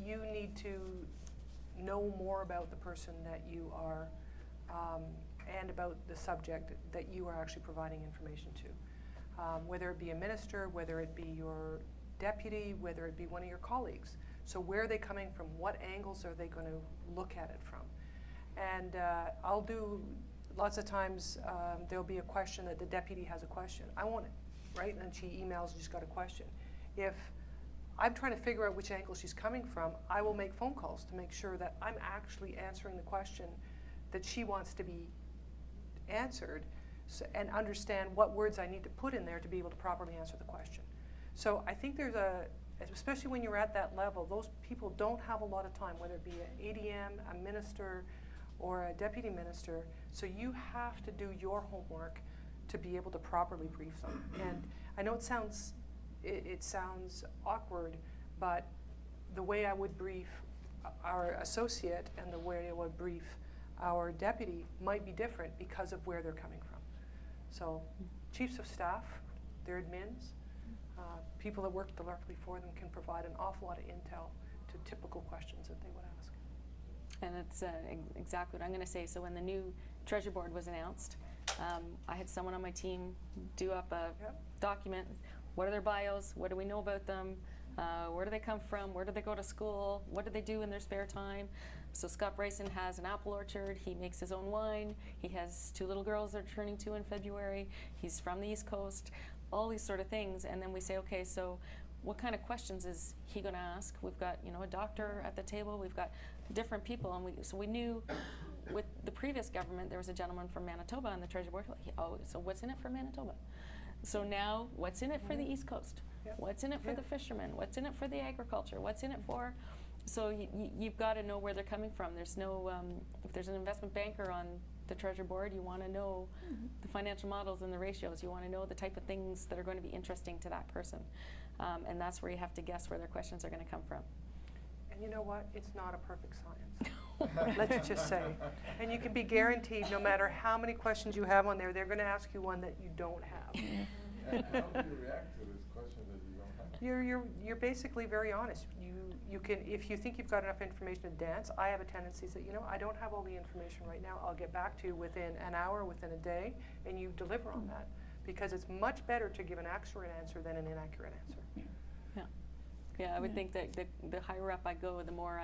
you need to know more about the person that you are and about the subject that you are actually providing information to. Whether it be a minister, whether it be your deputy, whether it be one of your colleagues. So where are they coming from? What angles are they going to look at it from? And I'll do, lots of times there'll be a question that the deputy has a question. I want it, right? And she emails, she's got a question. If I'm trying to figure out which angle she's coming from, I will make phone calls to make sure that I'm actually answering the question that she wants to be answered. So, and understand what words I need to put in there to be able to properly answer the question. So I think there's especially when you're at that level, those people don't have a lot of time, whether it be an ADM, a minister, or a deputy minister. So you have to do your homework to be able to properly brief them. And I know it sounds awkward, but the way I would brief our associate and the way I would brief our deputy might be different because of where they're coming from. So chiefs of staff, their admins, people that work directly for them can provide an awful lot of intel to typical questions that they would ask. And that's exactly what I'm going to say. So when the new Treasury Board was announced, I had someone on my team do up a document. What are their bios? What do we know about them? Where do they come from? Where do they go to school? What do they do in their spare time? So Scott Bryson has an apple orchard. He makes his own wine. He has 2 little girls that are turning 2 in February. He's from the East Coast. All these sort of things. And then we say, okay, so what kind of questions is he going to ask? We've got, you know, a doctor at the table. We've got different people. And so we knew with the previous government, there was a gentleman from Manitoba on the Treasury Board. So what's in it for Manitoba? So now, what's in it for the East Coast? Yep. What's in it for the fishermen? What's in it for the agriculture? What's in it for? So you've got to know where they're coming from. There's no, if there's an investment banker on the Treasury Board, you want to know the financial models and the ratios. You want to know the type of things that are going to be interesting to that person. And that's where you have to guess where their questions are going to come from. And you know what? It's not a perfect science. Let's just say. And you can be guaranteed, no matter how many questions you have on there, they're going to ask you one that you don't have. How do you react to this question that you don't have? You're basically very honest. You can, if you think you've got enough information to dance, I have a tendency to say, you know, I don't have all the information right now. I'll get back to you within an hour, within a day, and you deliver on that. Because it's much better to give an accurate answer than an inaccurate answer. Yeah, I would think that the higher up I go, the more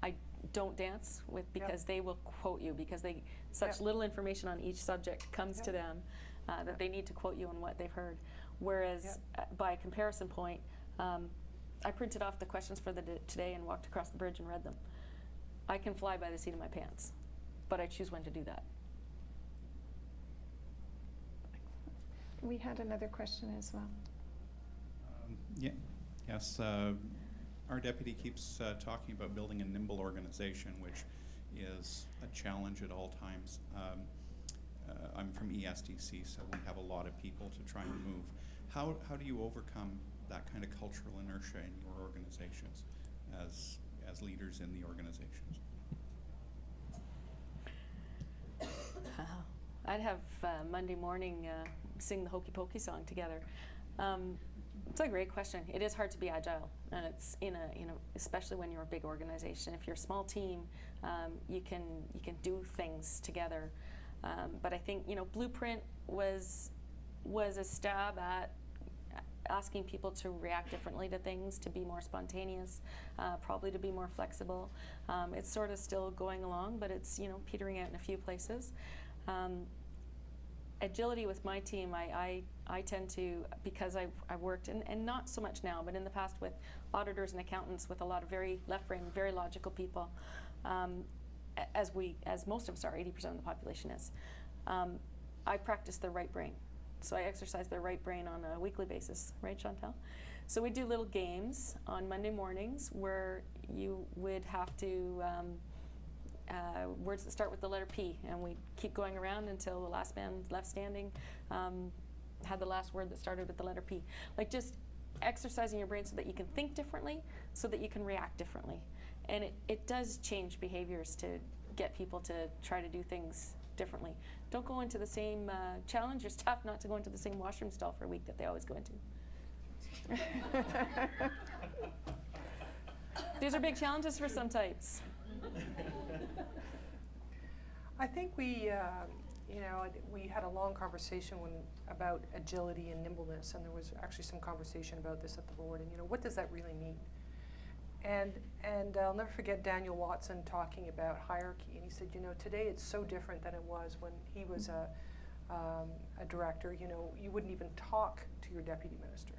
I don't dance with, because they will quote you, because such little information on each subject comes to them. that they need to quote you on what they've heard. Whereas by comparison point, I printed off the questions for today and walked across the bridge and read them. I can fly by the seat of my pants, but I choose when to do that. We had another question as well. Yes. Our deputy keeps talking about building a nimble organization, which is a challenge at all times. I'm from ESDC, so we have a lot of people to try and move. How do you overcome that kind of cultural inertia in your organizations as leaders in the organizations? I'd have Monday morning sing the Hokey Pokey song together. It's a great question. It is hard to be agile, and it's especially when you're a big organization. If you're a small team, you can do things together. But I think Blueprint was a stab at asking people to react differently to things, to be more spontaneous, probably to be more flexible. It's sort of still going along, but it's petering out in a few places. Agility with my team, I tend to, because I've worked, and not so much now, but in the past with auditors and accountants, with a lot of very left-brain, very logical people, as most of us are, 80% of the population is. I practice their right brain. So I exercise their right brain on a weekly basis, right, Chantal? So we do little games on Monday mornings where you would have to words that start with the letter P, and we keep going around until the last man left standing had the last word that started with the letter P. Like just exercising your brain so that you can think differently, so that you can react differently. And it does change behaviors to get people to try to do things differently. Don't go into the same, challenge your staff not to go into the same washroom stall for a week that they always go into. These are big challenges for some types. I think we had a long conversation about agility and nimbleness, and there was actually some conversation about this at the board, and what does that really mean? And I'll never forget Daniel Watson talking about hierarchy, and he said, today it's so different than it was when he was a director. You wouldn't even talk to your deputy minister.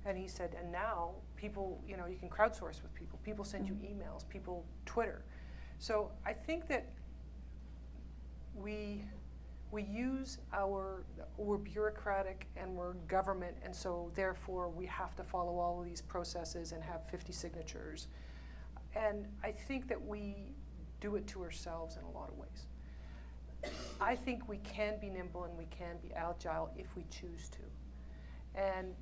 And he said, and now people, you can crowdsource with people. People send you emails, people Twitter. So I think that we use we're bureaucratic and we're government, and so therefore we have to follow all of these processes and have 50 signatures. And I think that we do it to ourselves in a lot of ways. I think we can be nimble and we can be agile if we choose to. And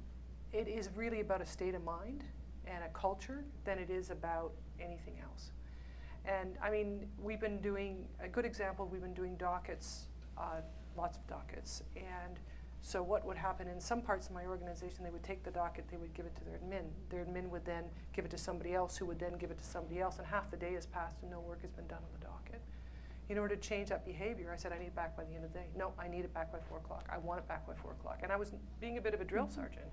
it is really about a state of mind and a culture than it is about anything else. And I mean, we've been doing, a good example, we've been doing dockets, lots of dockets. And so what would happen in some parts of my organization, they would take the docket, they would give it to their admin. Their admin would then give it to somebody else, who would then give it to somebody else, and half the day has passed and no work has been done on the docket. In order to change that behavior, I said, I need it back by the end of the day. No, I need it back by 4 o'clock. I want it back by 4 o'clock. And I was being a bit of a drill sergeant.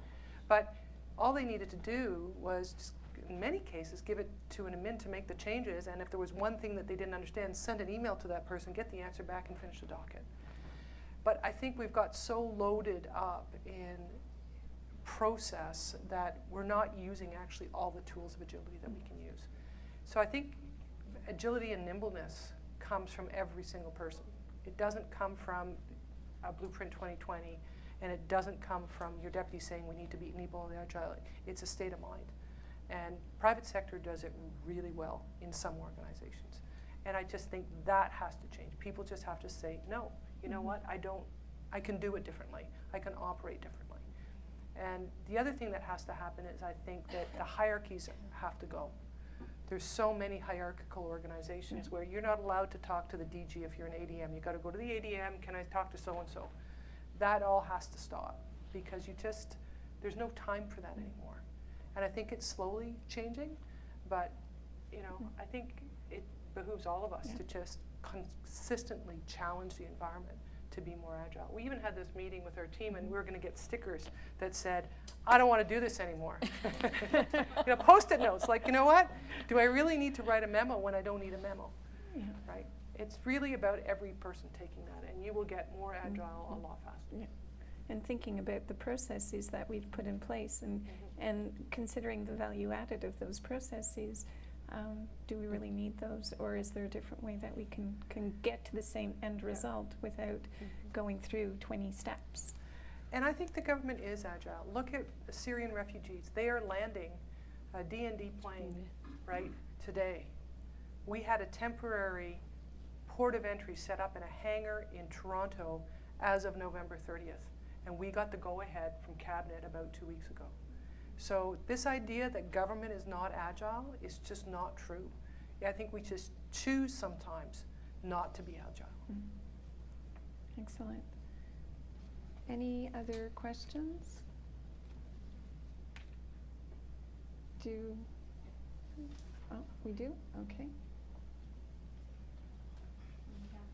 But all they needed to do was just, in many cases, give it to an admin to make the changes, and if there was one thing that they didn't understand, send an email to that person, get the answer back, and finish the docket. But I think we've got so loaded up in process that we're not using actually all the tools of agility that we can use. So I think agility and nimbleness comes from every single person. It doesn't come from Blueprint 2020, and it doesn't come from your deputy saying we need to be nimble and agile. It's a state of mind. And private sector does it really well in some organizations. And I just think that has to change. People just have to say, no, you know what, I can do it differently. I can operate differently. And the other thing that has to happen is I think that the hierarchies have to go. There's so many hierarchical organizations where you're not allowed to talk to the DG if you're an ADM. You've got to go to the ADM, can I talk to so-and-so? That all has to stop because there's no time for that anymore. And I think it's slowly changing, but I think it behooves all of us to just consistently challenge the environment to be more agile. We even had this meeting with our team, and we were going to get stickers that said, I don't want to do this anymore. Post-it notes, like, you know what? Do I really need to write a memo when I don't need a memo? Right? It's really about every person taking that, and you will get more agile a lot faster. and thinking about the processes that we've put in place and considering the value added of those processes. Do we really need those, or is there a different way that we can get to the same end result without going through 20 steps? And I think the government is agile. Look at Syrian refugees. They are landing a D&D plane, right, today. We had a temporary port of entry set up in a hangar in Toronto as of November 30th. And we got the go-ahead from Cabinet about 2 weeks ago. So this idea that government is not agile is just not true. I think we just choose sometimes not to be agile. Excellent. Any other questions? We do? Okay.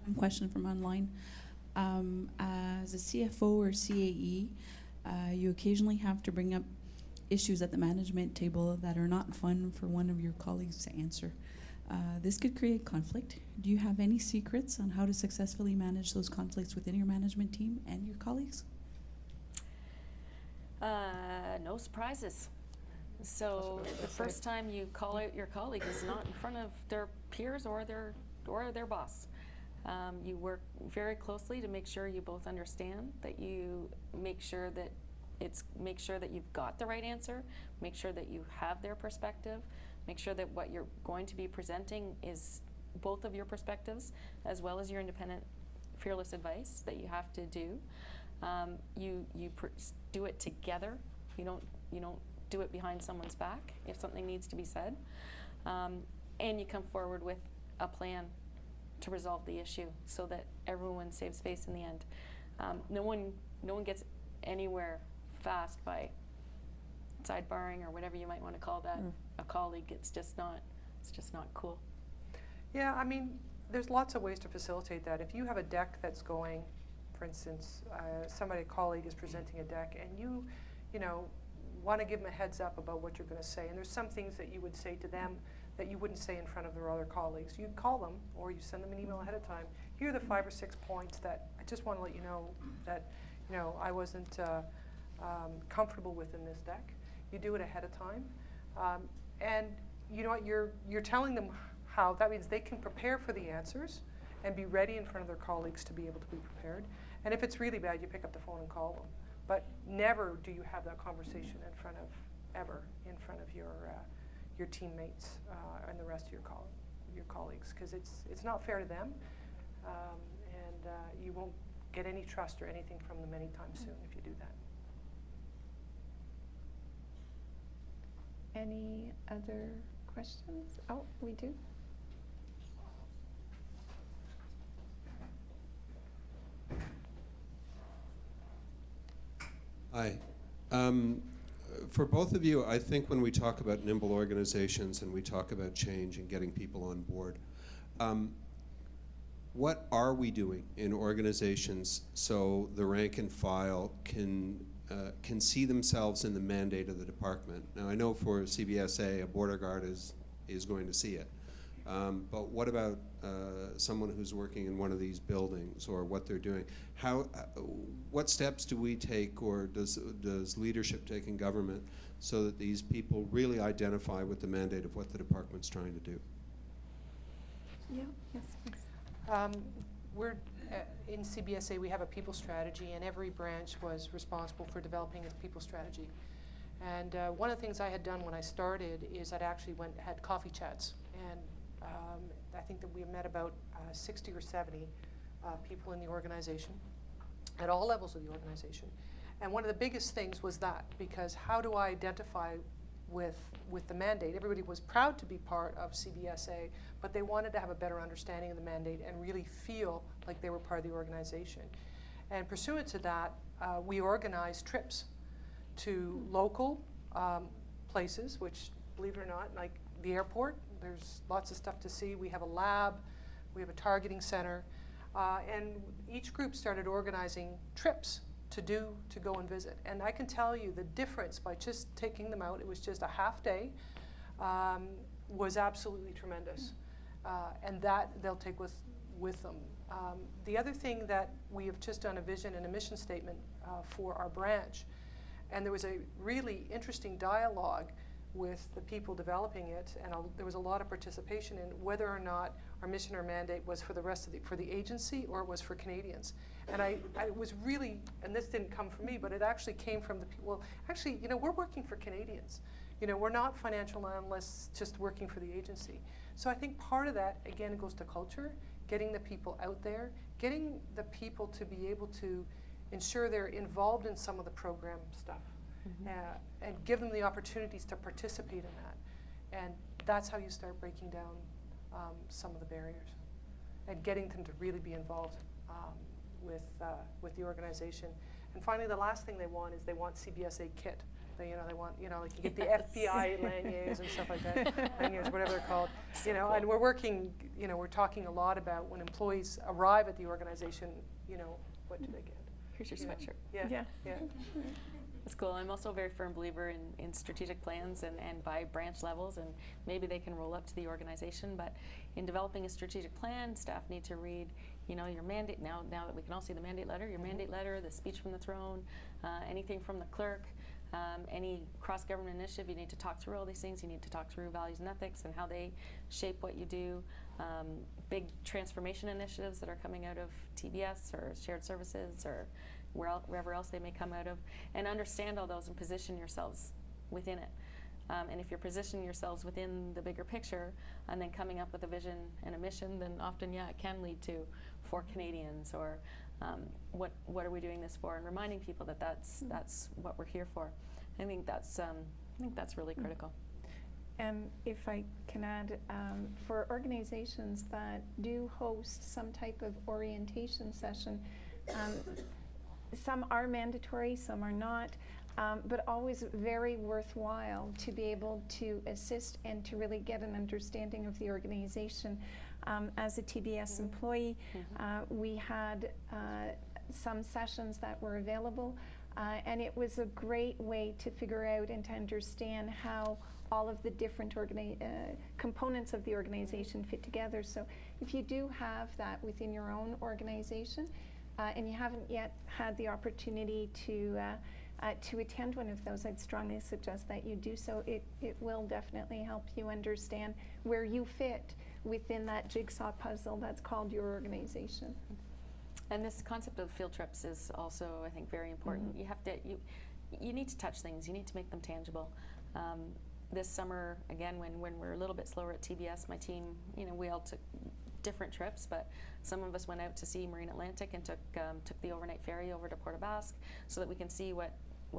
One question from online. As a CFO or CAE, you occasionally have to bring up issues at the management table that are not fun for one of your colleagues to answer. This could create conflict. Do you have any secrets on how to successfully manage those conflicts within your management team and your colleagues? No surprises. So the first time you call out your colleague is not in front of their peers or their boss. You work very closely to make sure you both understand, that you make sure that you've got the right answer, make sure that you have their perspective, make sure that what you're going to be presenting is both of your perspectives, as well as your independent, fearless advice that you have to do. You do it together. You don't do it behind someone's back if something needs to be said, and you come forward with a plan to resolve the issue so that everyone saves face in the end. No one gets anywhere fast by sidebarring or whatever you might want to call that a colleague. It's just not cool. Yeah, I mean, there's lots of ways to facilitate that. If you have a deck that's going, for instance, a colleague is presenting a deck, and you want to give them a heads up about what you're going to say, and there's some things that you would say to them that you wouldn't say in front of their other colleagues. You call them, or you send them an email ahead of time. Here are the 5 or 6 points that I just want to let you know that I wasn't comfortable with in this deck. You do it ahead of time, and you know what? You're telling them how. That means they can prepare for the answers and be ready in front of their colleagues to be able to be prepared. And if it's really bad, you pick up the phone and call them. But never do you have that conversation in front of your teammates and the rest of your colleagues, because it's not fair to them, and you won't get any trust or anything from them anytime soon if you do that. Any other questions? Oh, we do. Hi. For both of you, I think when we talk about nimble organizations and we talk about change and getting people on board, what are we doing in organizations so the rank and file can see themselves in the mandate of the department? Now, I know for CBSA, a border guard is going to see it. But what about someone who's working in one of these buildings, or what they're doing? What steps do we take, or does leadership take in government so that these people really identify with the mandate of what the department's trying to do? Yeah, yes, please. We're in CBSA, we have a people strategy, and every branch was responsible for developing its people strategy. And one of the things I had done when I started is I'd actually had coffee chats, and I think that we met about 60 or 70 people in the organization, at all levels of the organization. And one of the biggest things was that, because how do I identify with the mandate? Everybody was proud to be part of CBSA, but they wanted to have a better understanding of the mandate and really feel like they were part of the organization. And pursuant to that, we organized trips to local places, which, believe it or not, like the airport, there's lots of stuff to see. We have a lab, we have a targeting center, and each group started organizing trips to go and visit. And I can tell you the difference by just taking them out, it was just a half day, was absolutely tremendous. And that they'll take with them. The other thing that we have just done a vision and a mission statement for our branch. And there was a really interesting dialogue with the people developing it, and there was a lot of participation in whether or not our mission or mandate was for the rest of for the agency or it was for Canadians. And I was really, and this didn't come from me, but it actually came from the people. Well, actually, we're working for Canadians. We're not financial analysts just working for the agency. So I think part of that, again, goes to culture, getting the people out there, getting the people to be able to ensure they're involved in some of the program stuff, and give them the opportunities to participate in that. And that's how you start breaking down some of the barriers and getting them to really be involved with the organization. And finally, the last thing they want is they want CBSA kit. They want, like you get the FBI lanyards and stuff like that, lanyards, whatever they're called. And we're working, we're talking a lot about when employees arrive at the organization, what do they get? Here's your sweatshirt. Yeah. That's cool. I'm also a very firm believer in strategic plans and by branch levels, and maybe they can roll up to the organization. But in developing a strategic plan, staff need to read, your mandate. Now that we can all see the mandate letter, your mandate letter, the speech from the throne, anything from the clerk, any cross-government initiative. You need to talk through all these things. You need to talk through values and ethics and how they shape what you do. Big transformation initiatives that are coming out of TBS or shared services or wherever else they may come out of, and understand all those and position yourselves within it. And if you're positioning yourselves within the bigger picture and then coming up with a vision and a mission, then often, it can lead to for Canadians or what are we doing this for, and reminding people that that's what we're here for. I think that's really critical. And if I can add, for organizations that do host some type of orientation session, some are mandatory, some are not, but always very worthwhile to be able to assist and to really get an understanding of the organization. As a TBS employee, we had some sessions that were available, and it was a great way to figure out and to understand how all of the different components of the organization fit together. So if you do have that within your own organization, and you haven't yet had the opportunity to attend one of those, I'd strongly suggest that you do so. It will definitely help you understand where you fit within that jigsaw puzzle that's called your organization. And this concept of field trips is also, I think, very important. You have to, you need to touch things. You need to make them tangible. This summer, again, when we're a little bit slower at TBS, my team, we all took different trips, but some of us went out to see Marine Atlantic and took the overnight ferry over to Port aux Basques so that we can see what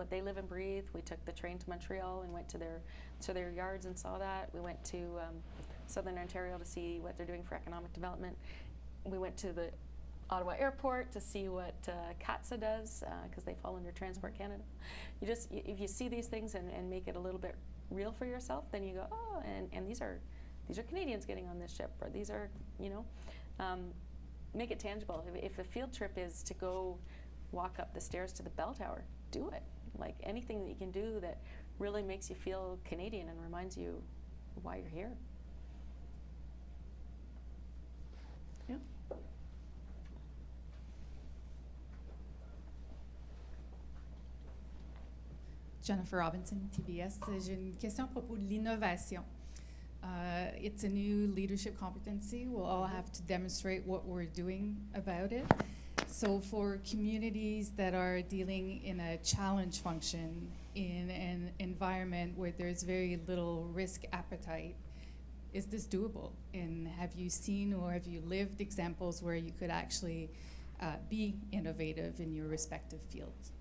they live and breathe. We took the train to Montreal and went to their yards and saw that. We went to Southern Ontario to see what they're doing for economic development. We went to the Ottawa Airport to see what CATSA does, because they fall under Transport Canada. If you see these things and make it a little bit real for yourself, then you go, oh, and these are Canadians getting on this ship, or these are, make it tangible. If the field trip is to go walk up the stairs to the bell tower, do it. Like anything that you can do that really makes you feel Canadian and reminds you why you're here. Yeah. Jennifer Robinson, TBS. J'ai une question à propos de l'innovation. It's a new leadership competency. We'll all have to demonstrate what we're doing about it. So for communities that are dealing in a challenge function in an environment where there's very little risk appetite, is this doable? And have you seen or have you lived examples where you could actually be innovative in your respective fields?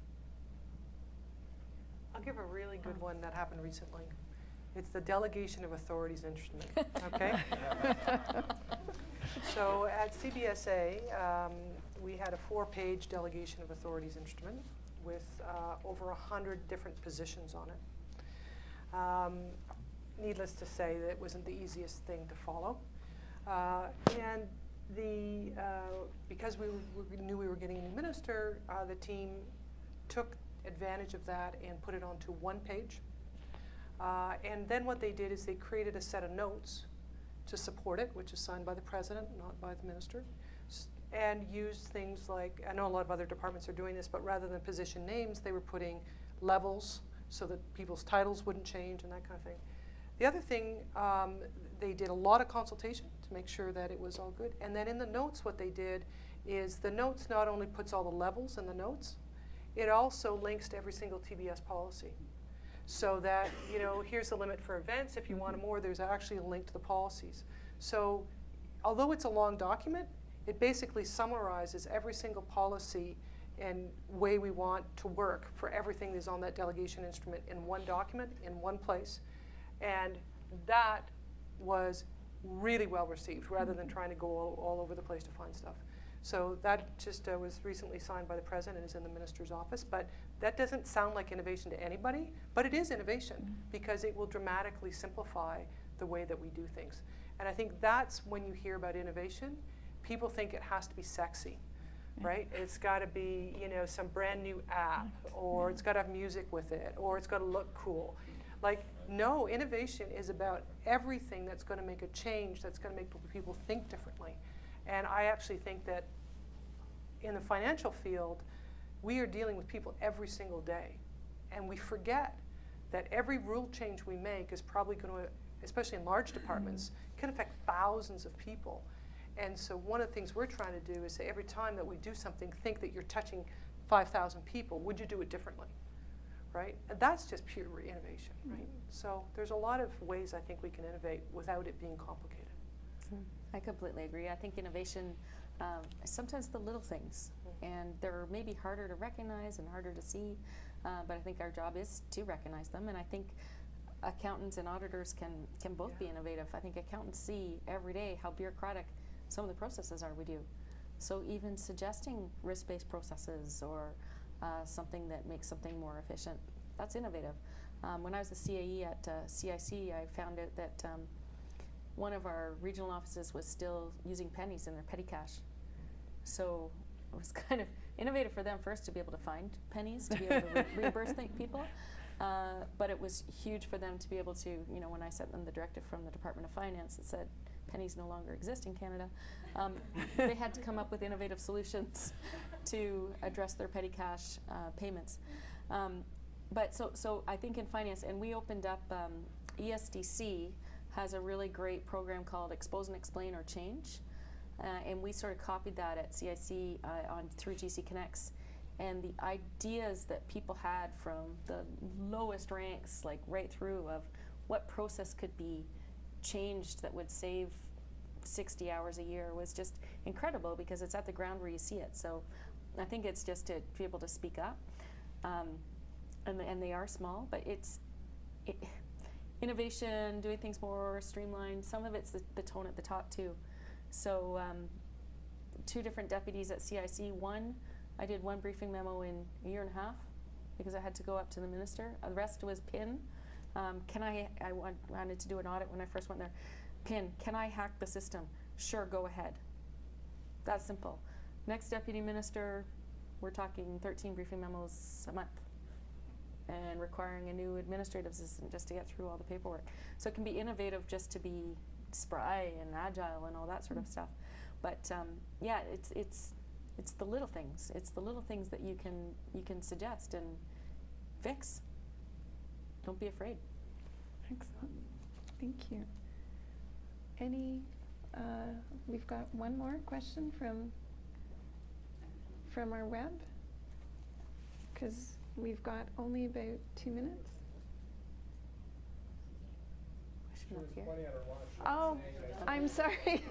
I'll give a really good one that happened recently. It's the delegation of authorities instrument, okay? So at CBSA, we had a 4-page delegation of authorities instrument with over 100 different positions on it. Needless to say, that it wasn't the easiest thing to follow. And because we knew we were getting a new minister, the team took advantage of that and put it onto one page. And then what they did is they created a set of notes to support it, which is signed by the president, not by the minister. and use things like, I know a lot of other departments are doing this, but rather than position names, they were putting levels so that people's titles wouldn't change and that kind of thing. The other thing, they did a lot of consultation to make sure that it was all good. And then in the notes, what they did is the notes not only puts all the levels in the notes, it also links to every single TBS policy. So that, you know, here's the limit for events. If you want more, there's actually a link to the policies. So although it's a long document, it basically summarizes every single policy and way we want to work for everything that's on that delegation instrument in one document, in one place. And that was really well received, rather than trying to go all over the place to find stuff. So that just was recently signed by the president and is in the minister's office. But that doesn't sound like innovation to anybody, but it is innovation because it will dramatically simplify the way that we do things. And I think that's when you hear about innovation, people think it has to be sexy, right? It's got to be, you know, some brand new app, or it's got to have music with it, or it's got to look cool. Like, no, innovation is about everything that's going to make a change, that's going to make people think differently. And I actually think that in the financial field, we are dealing with people every single day. And we forget that every rule change we make is probably going to, especially in large departments, can affect thousands of people. And so one of the things we're trying to do is say every time that we do something, think that you're touching 5,000 people. Would you do it differently? Right? And that's just pure innovation, right? So there's a lot of ways I think we can innovate without it being complicated. I completely agree. I think innovation, sometimes the little things, and they're maybe harder to recognize and harder to see, but I think our job is to recognize them, and I think accountants and auditors can both be innovative. I think accountants see every day how bureaucratic some of the processes are we do. So even suggesting risk-based processes or something that makes something more efficient, that's innovative. When I was a CAE at CIC, I found out that one of our regional offices was still using pennies in their petty cash. So it was kind of innovative for them first to be able to find pennies, to be able to reimburse people. But it was huge for them to be able to, you know, when I sent them the directive from the Department of Finance that said pennies no longer exist in Canada, they had to come up with innovative solutions to address their petty cash payments. But so I think in finance, and we opened up, ESDC has a really great program called Expose and Explain or Change. And we sort of copied that at CIC through GC Connects. And the ideas that people had from the lowest ranks, like right through, of what process could be changed that would save 60 hours a year was just incredible, because it's at the ground where you see it. So I think it's just to be able to speak up. And they are small, but innovation, doing things more streamlined, some of it's the tone at the top too. So 2 different deputies at CIC. One, I did 1 briefing memo in a year and a half because I had to go up to the minister. The rest was PIN. I wanted to do an audit when I first went there. PIN, can I hack the system? Sure, go ahead. That's simple. Next deputy minister, we're talking 13 briefing memos a month and requiring a new administrative assistant just to get through all the paperwork. So it can be innovative just to be spry and agile and all that sort of stuff. But yeah, it's the little things. It's the little things that you can suggest and fix. Don't be afraid. Excellent. Thank you. We've got one more question from our web, because we've got only about 2 minutes. Question up here. Oh, I'm sorry.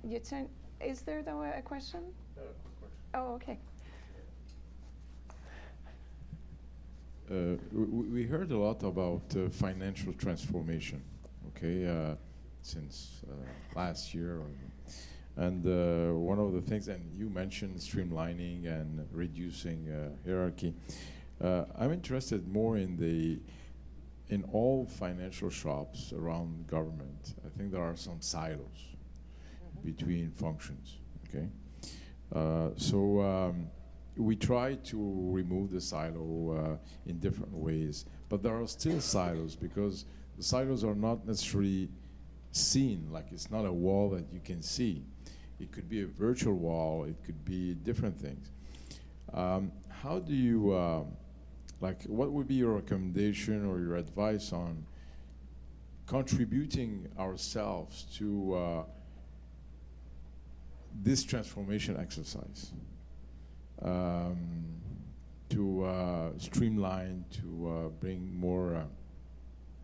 Your turn. Is there, though, a question? Oh, okay. We heard a lot about financial transformation, okay, since last year. And one of the things, and you mentioned streamlining and reducing hierarchy. I'm interested more in all financial shops around government. I think there are some silos between functions, okay? We try to remove the silo in different ways, but there are still silos, because the silos are not necessarily seen, like it's not a wall that you can see. It could be a virtual wall, it could be different things. How do you, like, what would be your recommendation or your advice on contributing ourselves to this transformation exercise? To streamline, to bring more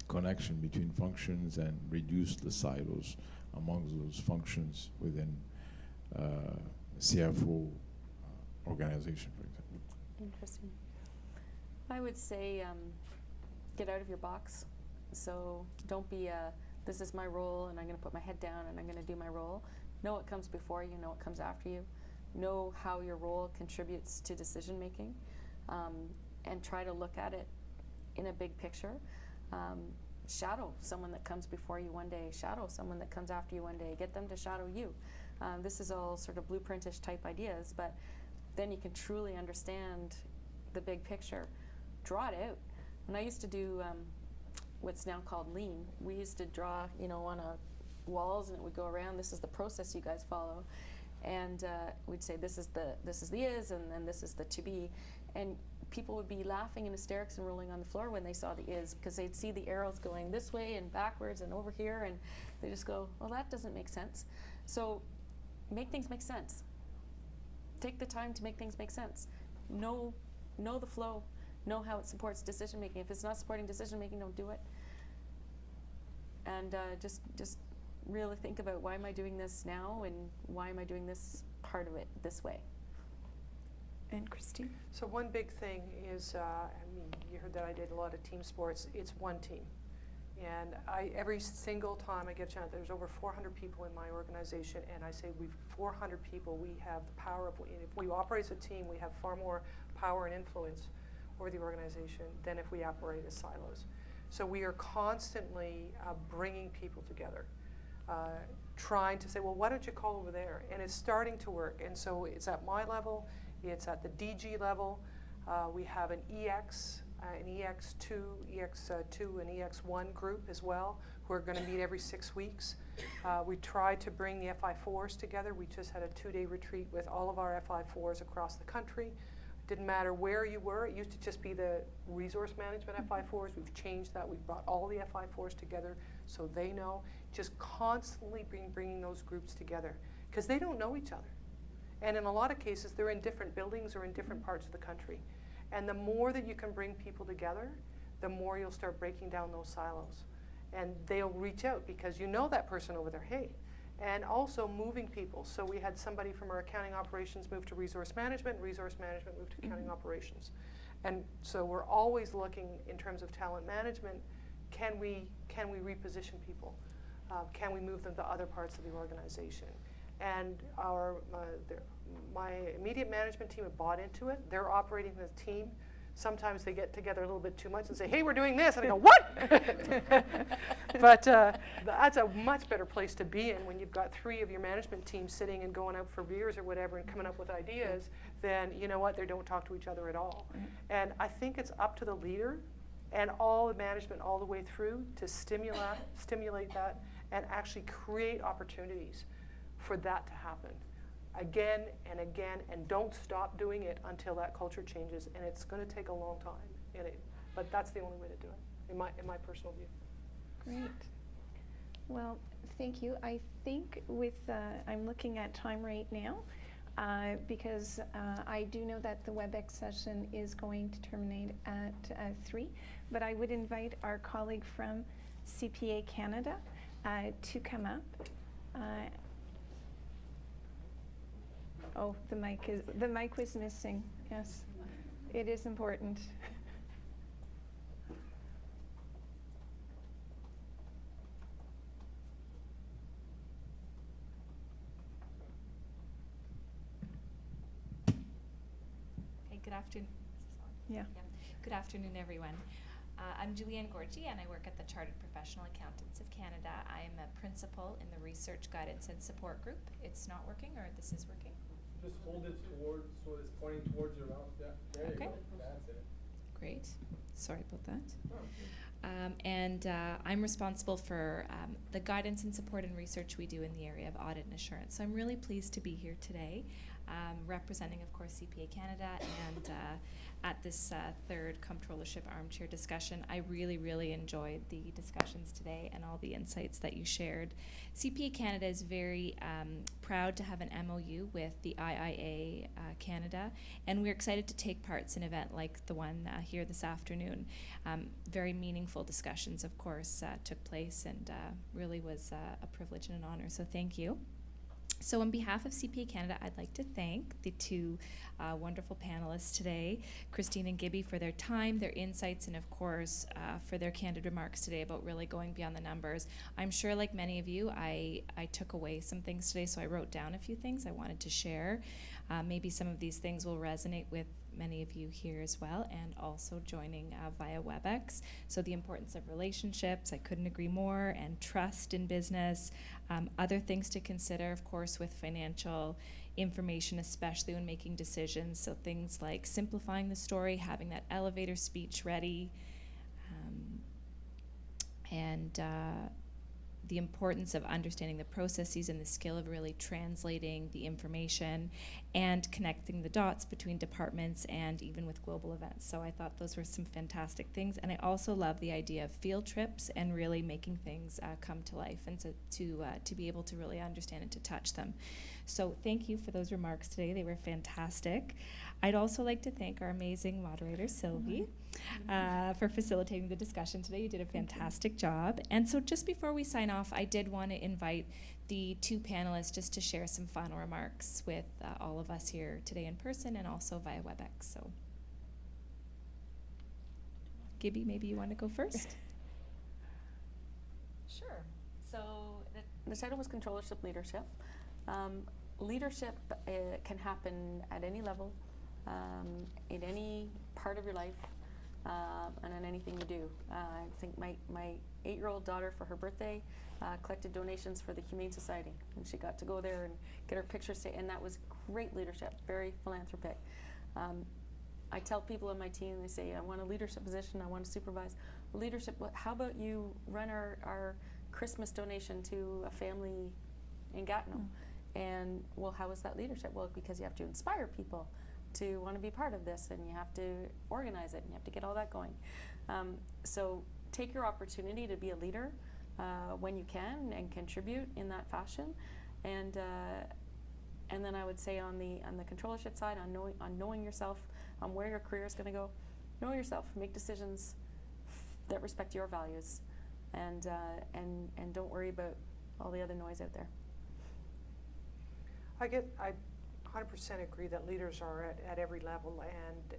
connection between functions and reduce the silos among those functions within CFO organization, for example. Interesting. I would say get out of your box. So don't be this is my role and I'm going to put my head down and I'm going to do my role. Know what comes before you, know what comes after you. Know how your role contributes to decision making, and try to look at it in a big picture. Shadow someone that comes before you one day, shadow someone that comes after you one day, get them to shadow you. This is all sort of blueprintish type ideas, but then you can truly understand the big picture. Draw it out. When I used to do what's now called lean, we used to draw, on walls, and it would go around. This is the process you guys follow, and we'd say this is the is, and then this is the to be, and people would be laughing in hysterics and rolling on the floor when they saw the is, because they'd see the arrows going this way and backwards and over here, and they just go, well, that doesn't make sense. So make things make sense. Take the time to make things make sense. Know the flow. Know how it supports decision making. If it's not supporting decision making, don't do it. And just really think about, why am I doing this now, and why am I doing this part of it this way? And Christine? So one big thing is, you heard that I did a lot of team sports. It's one team. And every single time I get a chance, there's over 400 people in my organization, and I say, we've 400 people, we have the power of, if we operate as a team, we have far more power and influence over the organization than if we operate as silos. So we are constantly bringing people together, trying to say, well, why don't you call over there? And it's starting to work. And so it's at my level, it's at the DG level. We have an EX, an EX2, EX2 and EX1 group as well, who are going to meet every 6 weeks. We try to bring the FI4s together. We just had a 2-day retreat with all of our FI4s across the country. Didn't matter where you were. It used to just be the resource management FI4s. We've changed that. We've brought all the FI4s together so they know. Just constantly bringing those groups together, because they don't know each other. And in a lot of cases, they're in different buildings or in different parts of the country. And the more that you can bring people together, the more you'll start breaking down those silos. And they'll reach out because you know that person over there, hey. And also moving people. So we had somebody from our accounting operations move to resource management moved to accounting operations. And so we're always looking in terms of talent management, can we reposition people? Can we move them to other parts of the organization? And my immediate management team have bought into it. They're operating as a team. Sometimes they get together a little bit too much and say, hey, we're doing this. And I go, what? But that's a much better place to be in when you've got 3 of your management team sitting and going out for beers or whatever and coming up with ideas. Then you know what? They don't talk to each other at all. And I think it's up to the leader and all the management all the way through to stimulate that and actually create opportunities for that to happen again and again, and don't stop doing it until that culture changes. And it's going to take a long time, but that's the only way to do it, in my personal view. Great. Well, thank you. I think I'm looking at time right now, because I do know that the WebEx session is going to terminate at 3, but I would invite our colleague from CPA Canada to come up. Oh, the mic was missing. Yes, it is important. Hey, good afternoon. Yeah. Good afternoon, everyone. I'm Julianne Gorgi, and I work at the Chartered Professional Accountants of Canada. I am a principal in the Research Guidance and Support Group. It's not working, or this is working? Just hold it towards, so it's pointing towards your mouth. Yeah, there you go. That's it. Great. Sorry about that. and I'm responsible for the guidance and support and research we do in the area of audit and assurance. So I'm really pleased to be here today, representing, of course, CPA Canada, and at this third Comptrollership Armchair discussion. I really, really enjoyed the discussions today and all the insights that you shared. CPA Canada is very proud to have an MOU with the IIA Canada, and we're excited to take parts in an event like the one here this afternoon. Very meaningful discussions, of course, took place, and really was a privilege and an honor, so thank you. So on behalf of CPA Canada, I'd like to thank the two wonderful panelists today, Christine and Gibby, for their time, their insights, and of course, for their candid remarks today about really going beyond the numbers. I'm sure, like many of you, I took away some things today, so I wrote down a few things I wanted to share. Maybe some of these things will resonate with many of you here as well, and also joining via WebEx. So the importance of relationships, I couldn't agree more, and trust in business. Other things to consider, of course, with financial information, especially when making decisions. So things like simplifying the story, having that elevator speech ready, and the importance of understanding the processes and the skill of really translating the information and connecting the dots between departments and even with global events. So I thought those were some fantastic things. And I also love the idea of field trips and really making things come to life, and to be able to really understand and to touch them. So thank you for those remarks today. They were fantastic. I'd also like to thank our amazing moderator, Sylvie, for facilitating the discussion today. You did a fantastic job. And so just before we sign off, I did want to invite the two panelists just to share some final remarks with all of us here today in person and also via WebEx. So, Gibby, maybe you want to go first? Sure. So the title was Controllership Leadership. Leadership can happen at any level, in any part of your life, and in anything you do. I think my 8-year-old daughter, for her birthday, collected donations for the Humane Society, and she got to go there and get her pictures taken, and that was great leadership, very philanthropic. I tell people on my team, they say, I want a leadership position, I want to supervise. Leadership, how about you run our Christmas donation to a family in Gatineau? And, well, how is that leadership? Well, because you have to inspire people to want to be part of this, and you have to organize it, and you have to get all that going. So take your opportunity to be a leader when you can, and contribute in that fashion. And then I would say on the controllership side, on knowing yourself, on where your career is going to go, know yourself, make decisions that respect your values, and don't worry about all the other noise out there. I 100% agree that leaders are at every level, and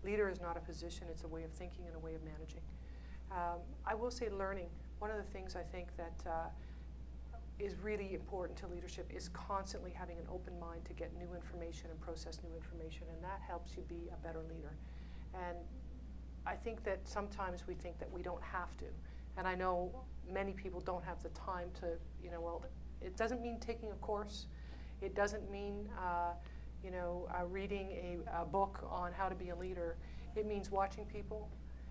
leader is not a position, it's a way of thinking and a way of managing. I will say learning. One of the things I think that is really important to leadership is constantly having an open mind to get new information and process new information, and that helps you be a better leader. And I think that sometimes we think that we don't have to, and I know many people don't have the time to, well, it doesn't mean taking a course. It doesn't mean, reading a book on how to be a leader. It means watching people.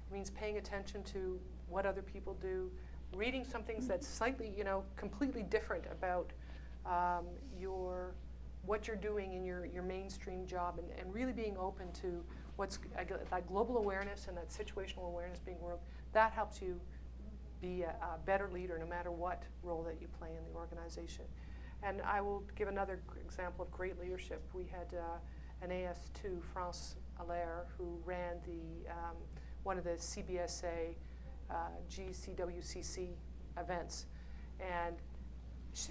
It means paying attention to what other people do, reading some things that's slightly, completely different about what you're doing in your mainstream job, and really being open to what's that global awareness and that situational awareness being world. That helps you be a better leader no matter what role that you play in the organization. And I will give another example of great leadership. We had an AS2, France Allaire, who ran one of the CBSA GCWCC events. And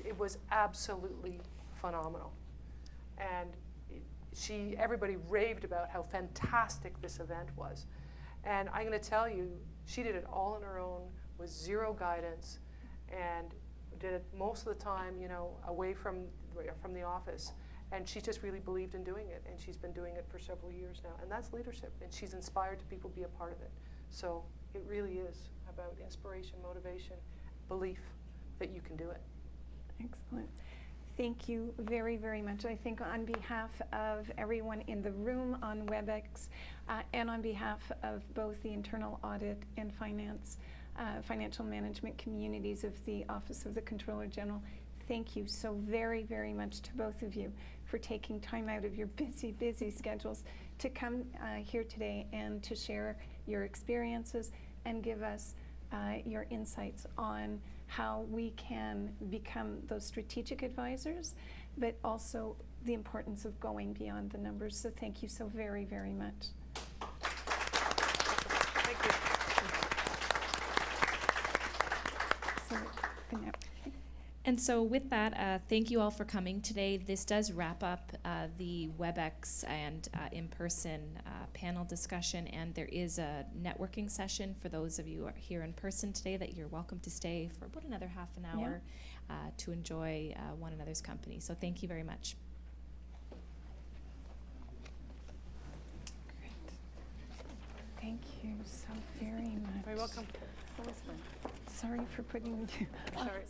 it was absolutely phenomenal. And everybody raved about how fantastic this event was. And I'm going to tell you, she did it all on her own with zero guidance, and did it most of the time, away from the office. And she just really believed in doing it, and she's been doing it for several years now. And that's leadership, and she's inspired to people be a part of it. So it really is about inspiration, motivation, belief that you can do it. Excellent. Thank you very, very much. I think on behalf of everyone in the room on WebEx and on behalf of both the internal audit and financial management communities of the Office of the Comptroller General, thank you so very, very much to both of you for taking time out of your busy, busy schedules to come here today and to share your experiences and give us your insights on how we can become those strategic advisors, but also the importance of going beyond the numbers. So thank you so very, very much. Thank you. So, Annette. And so with that, thank you all for coming today. This does wrap up the WebEx and in-person panel discussion, and there is a networking session for those of you who are here in person today that you're welcome to stay for about another half an hour to enjoy one another's company. So thank you very much. Great. Thank you so very much. Very welcome. Always fun. Sorry for putting you. Sorry.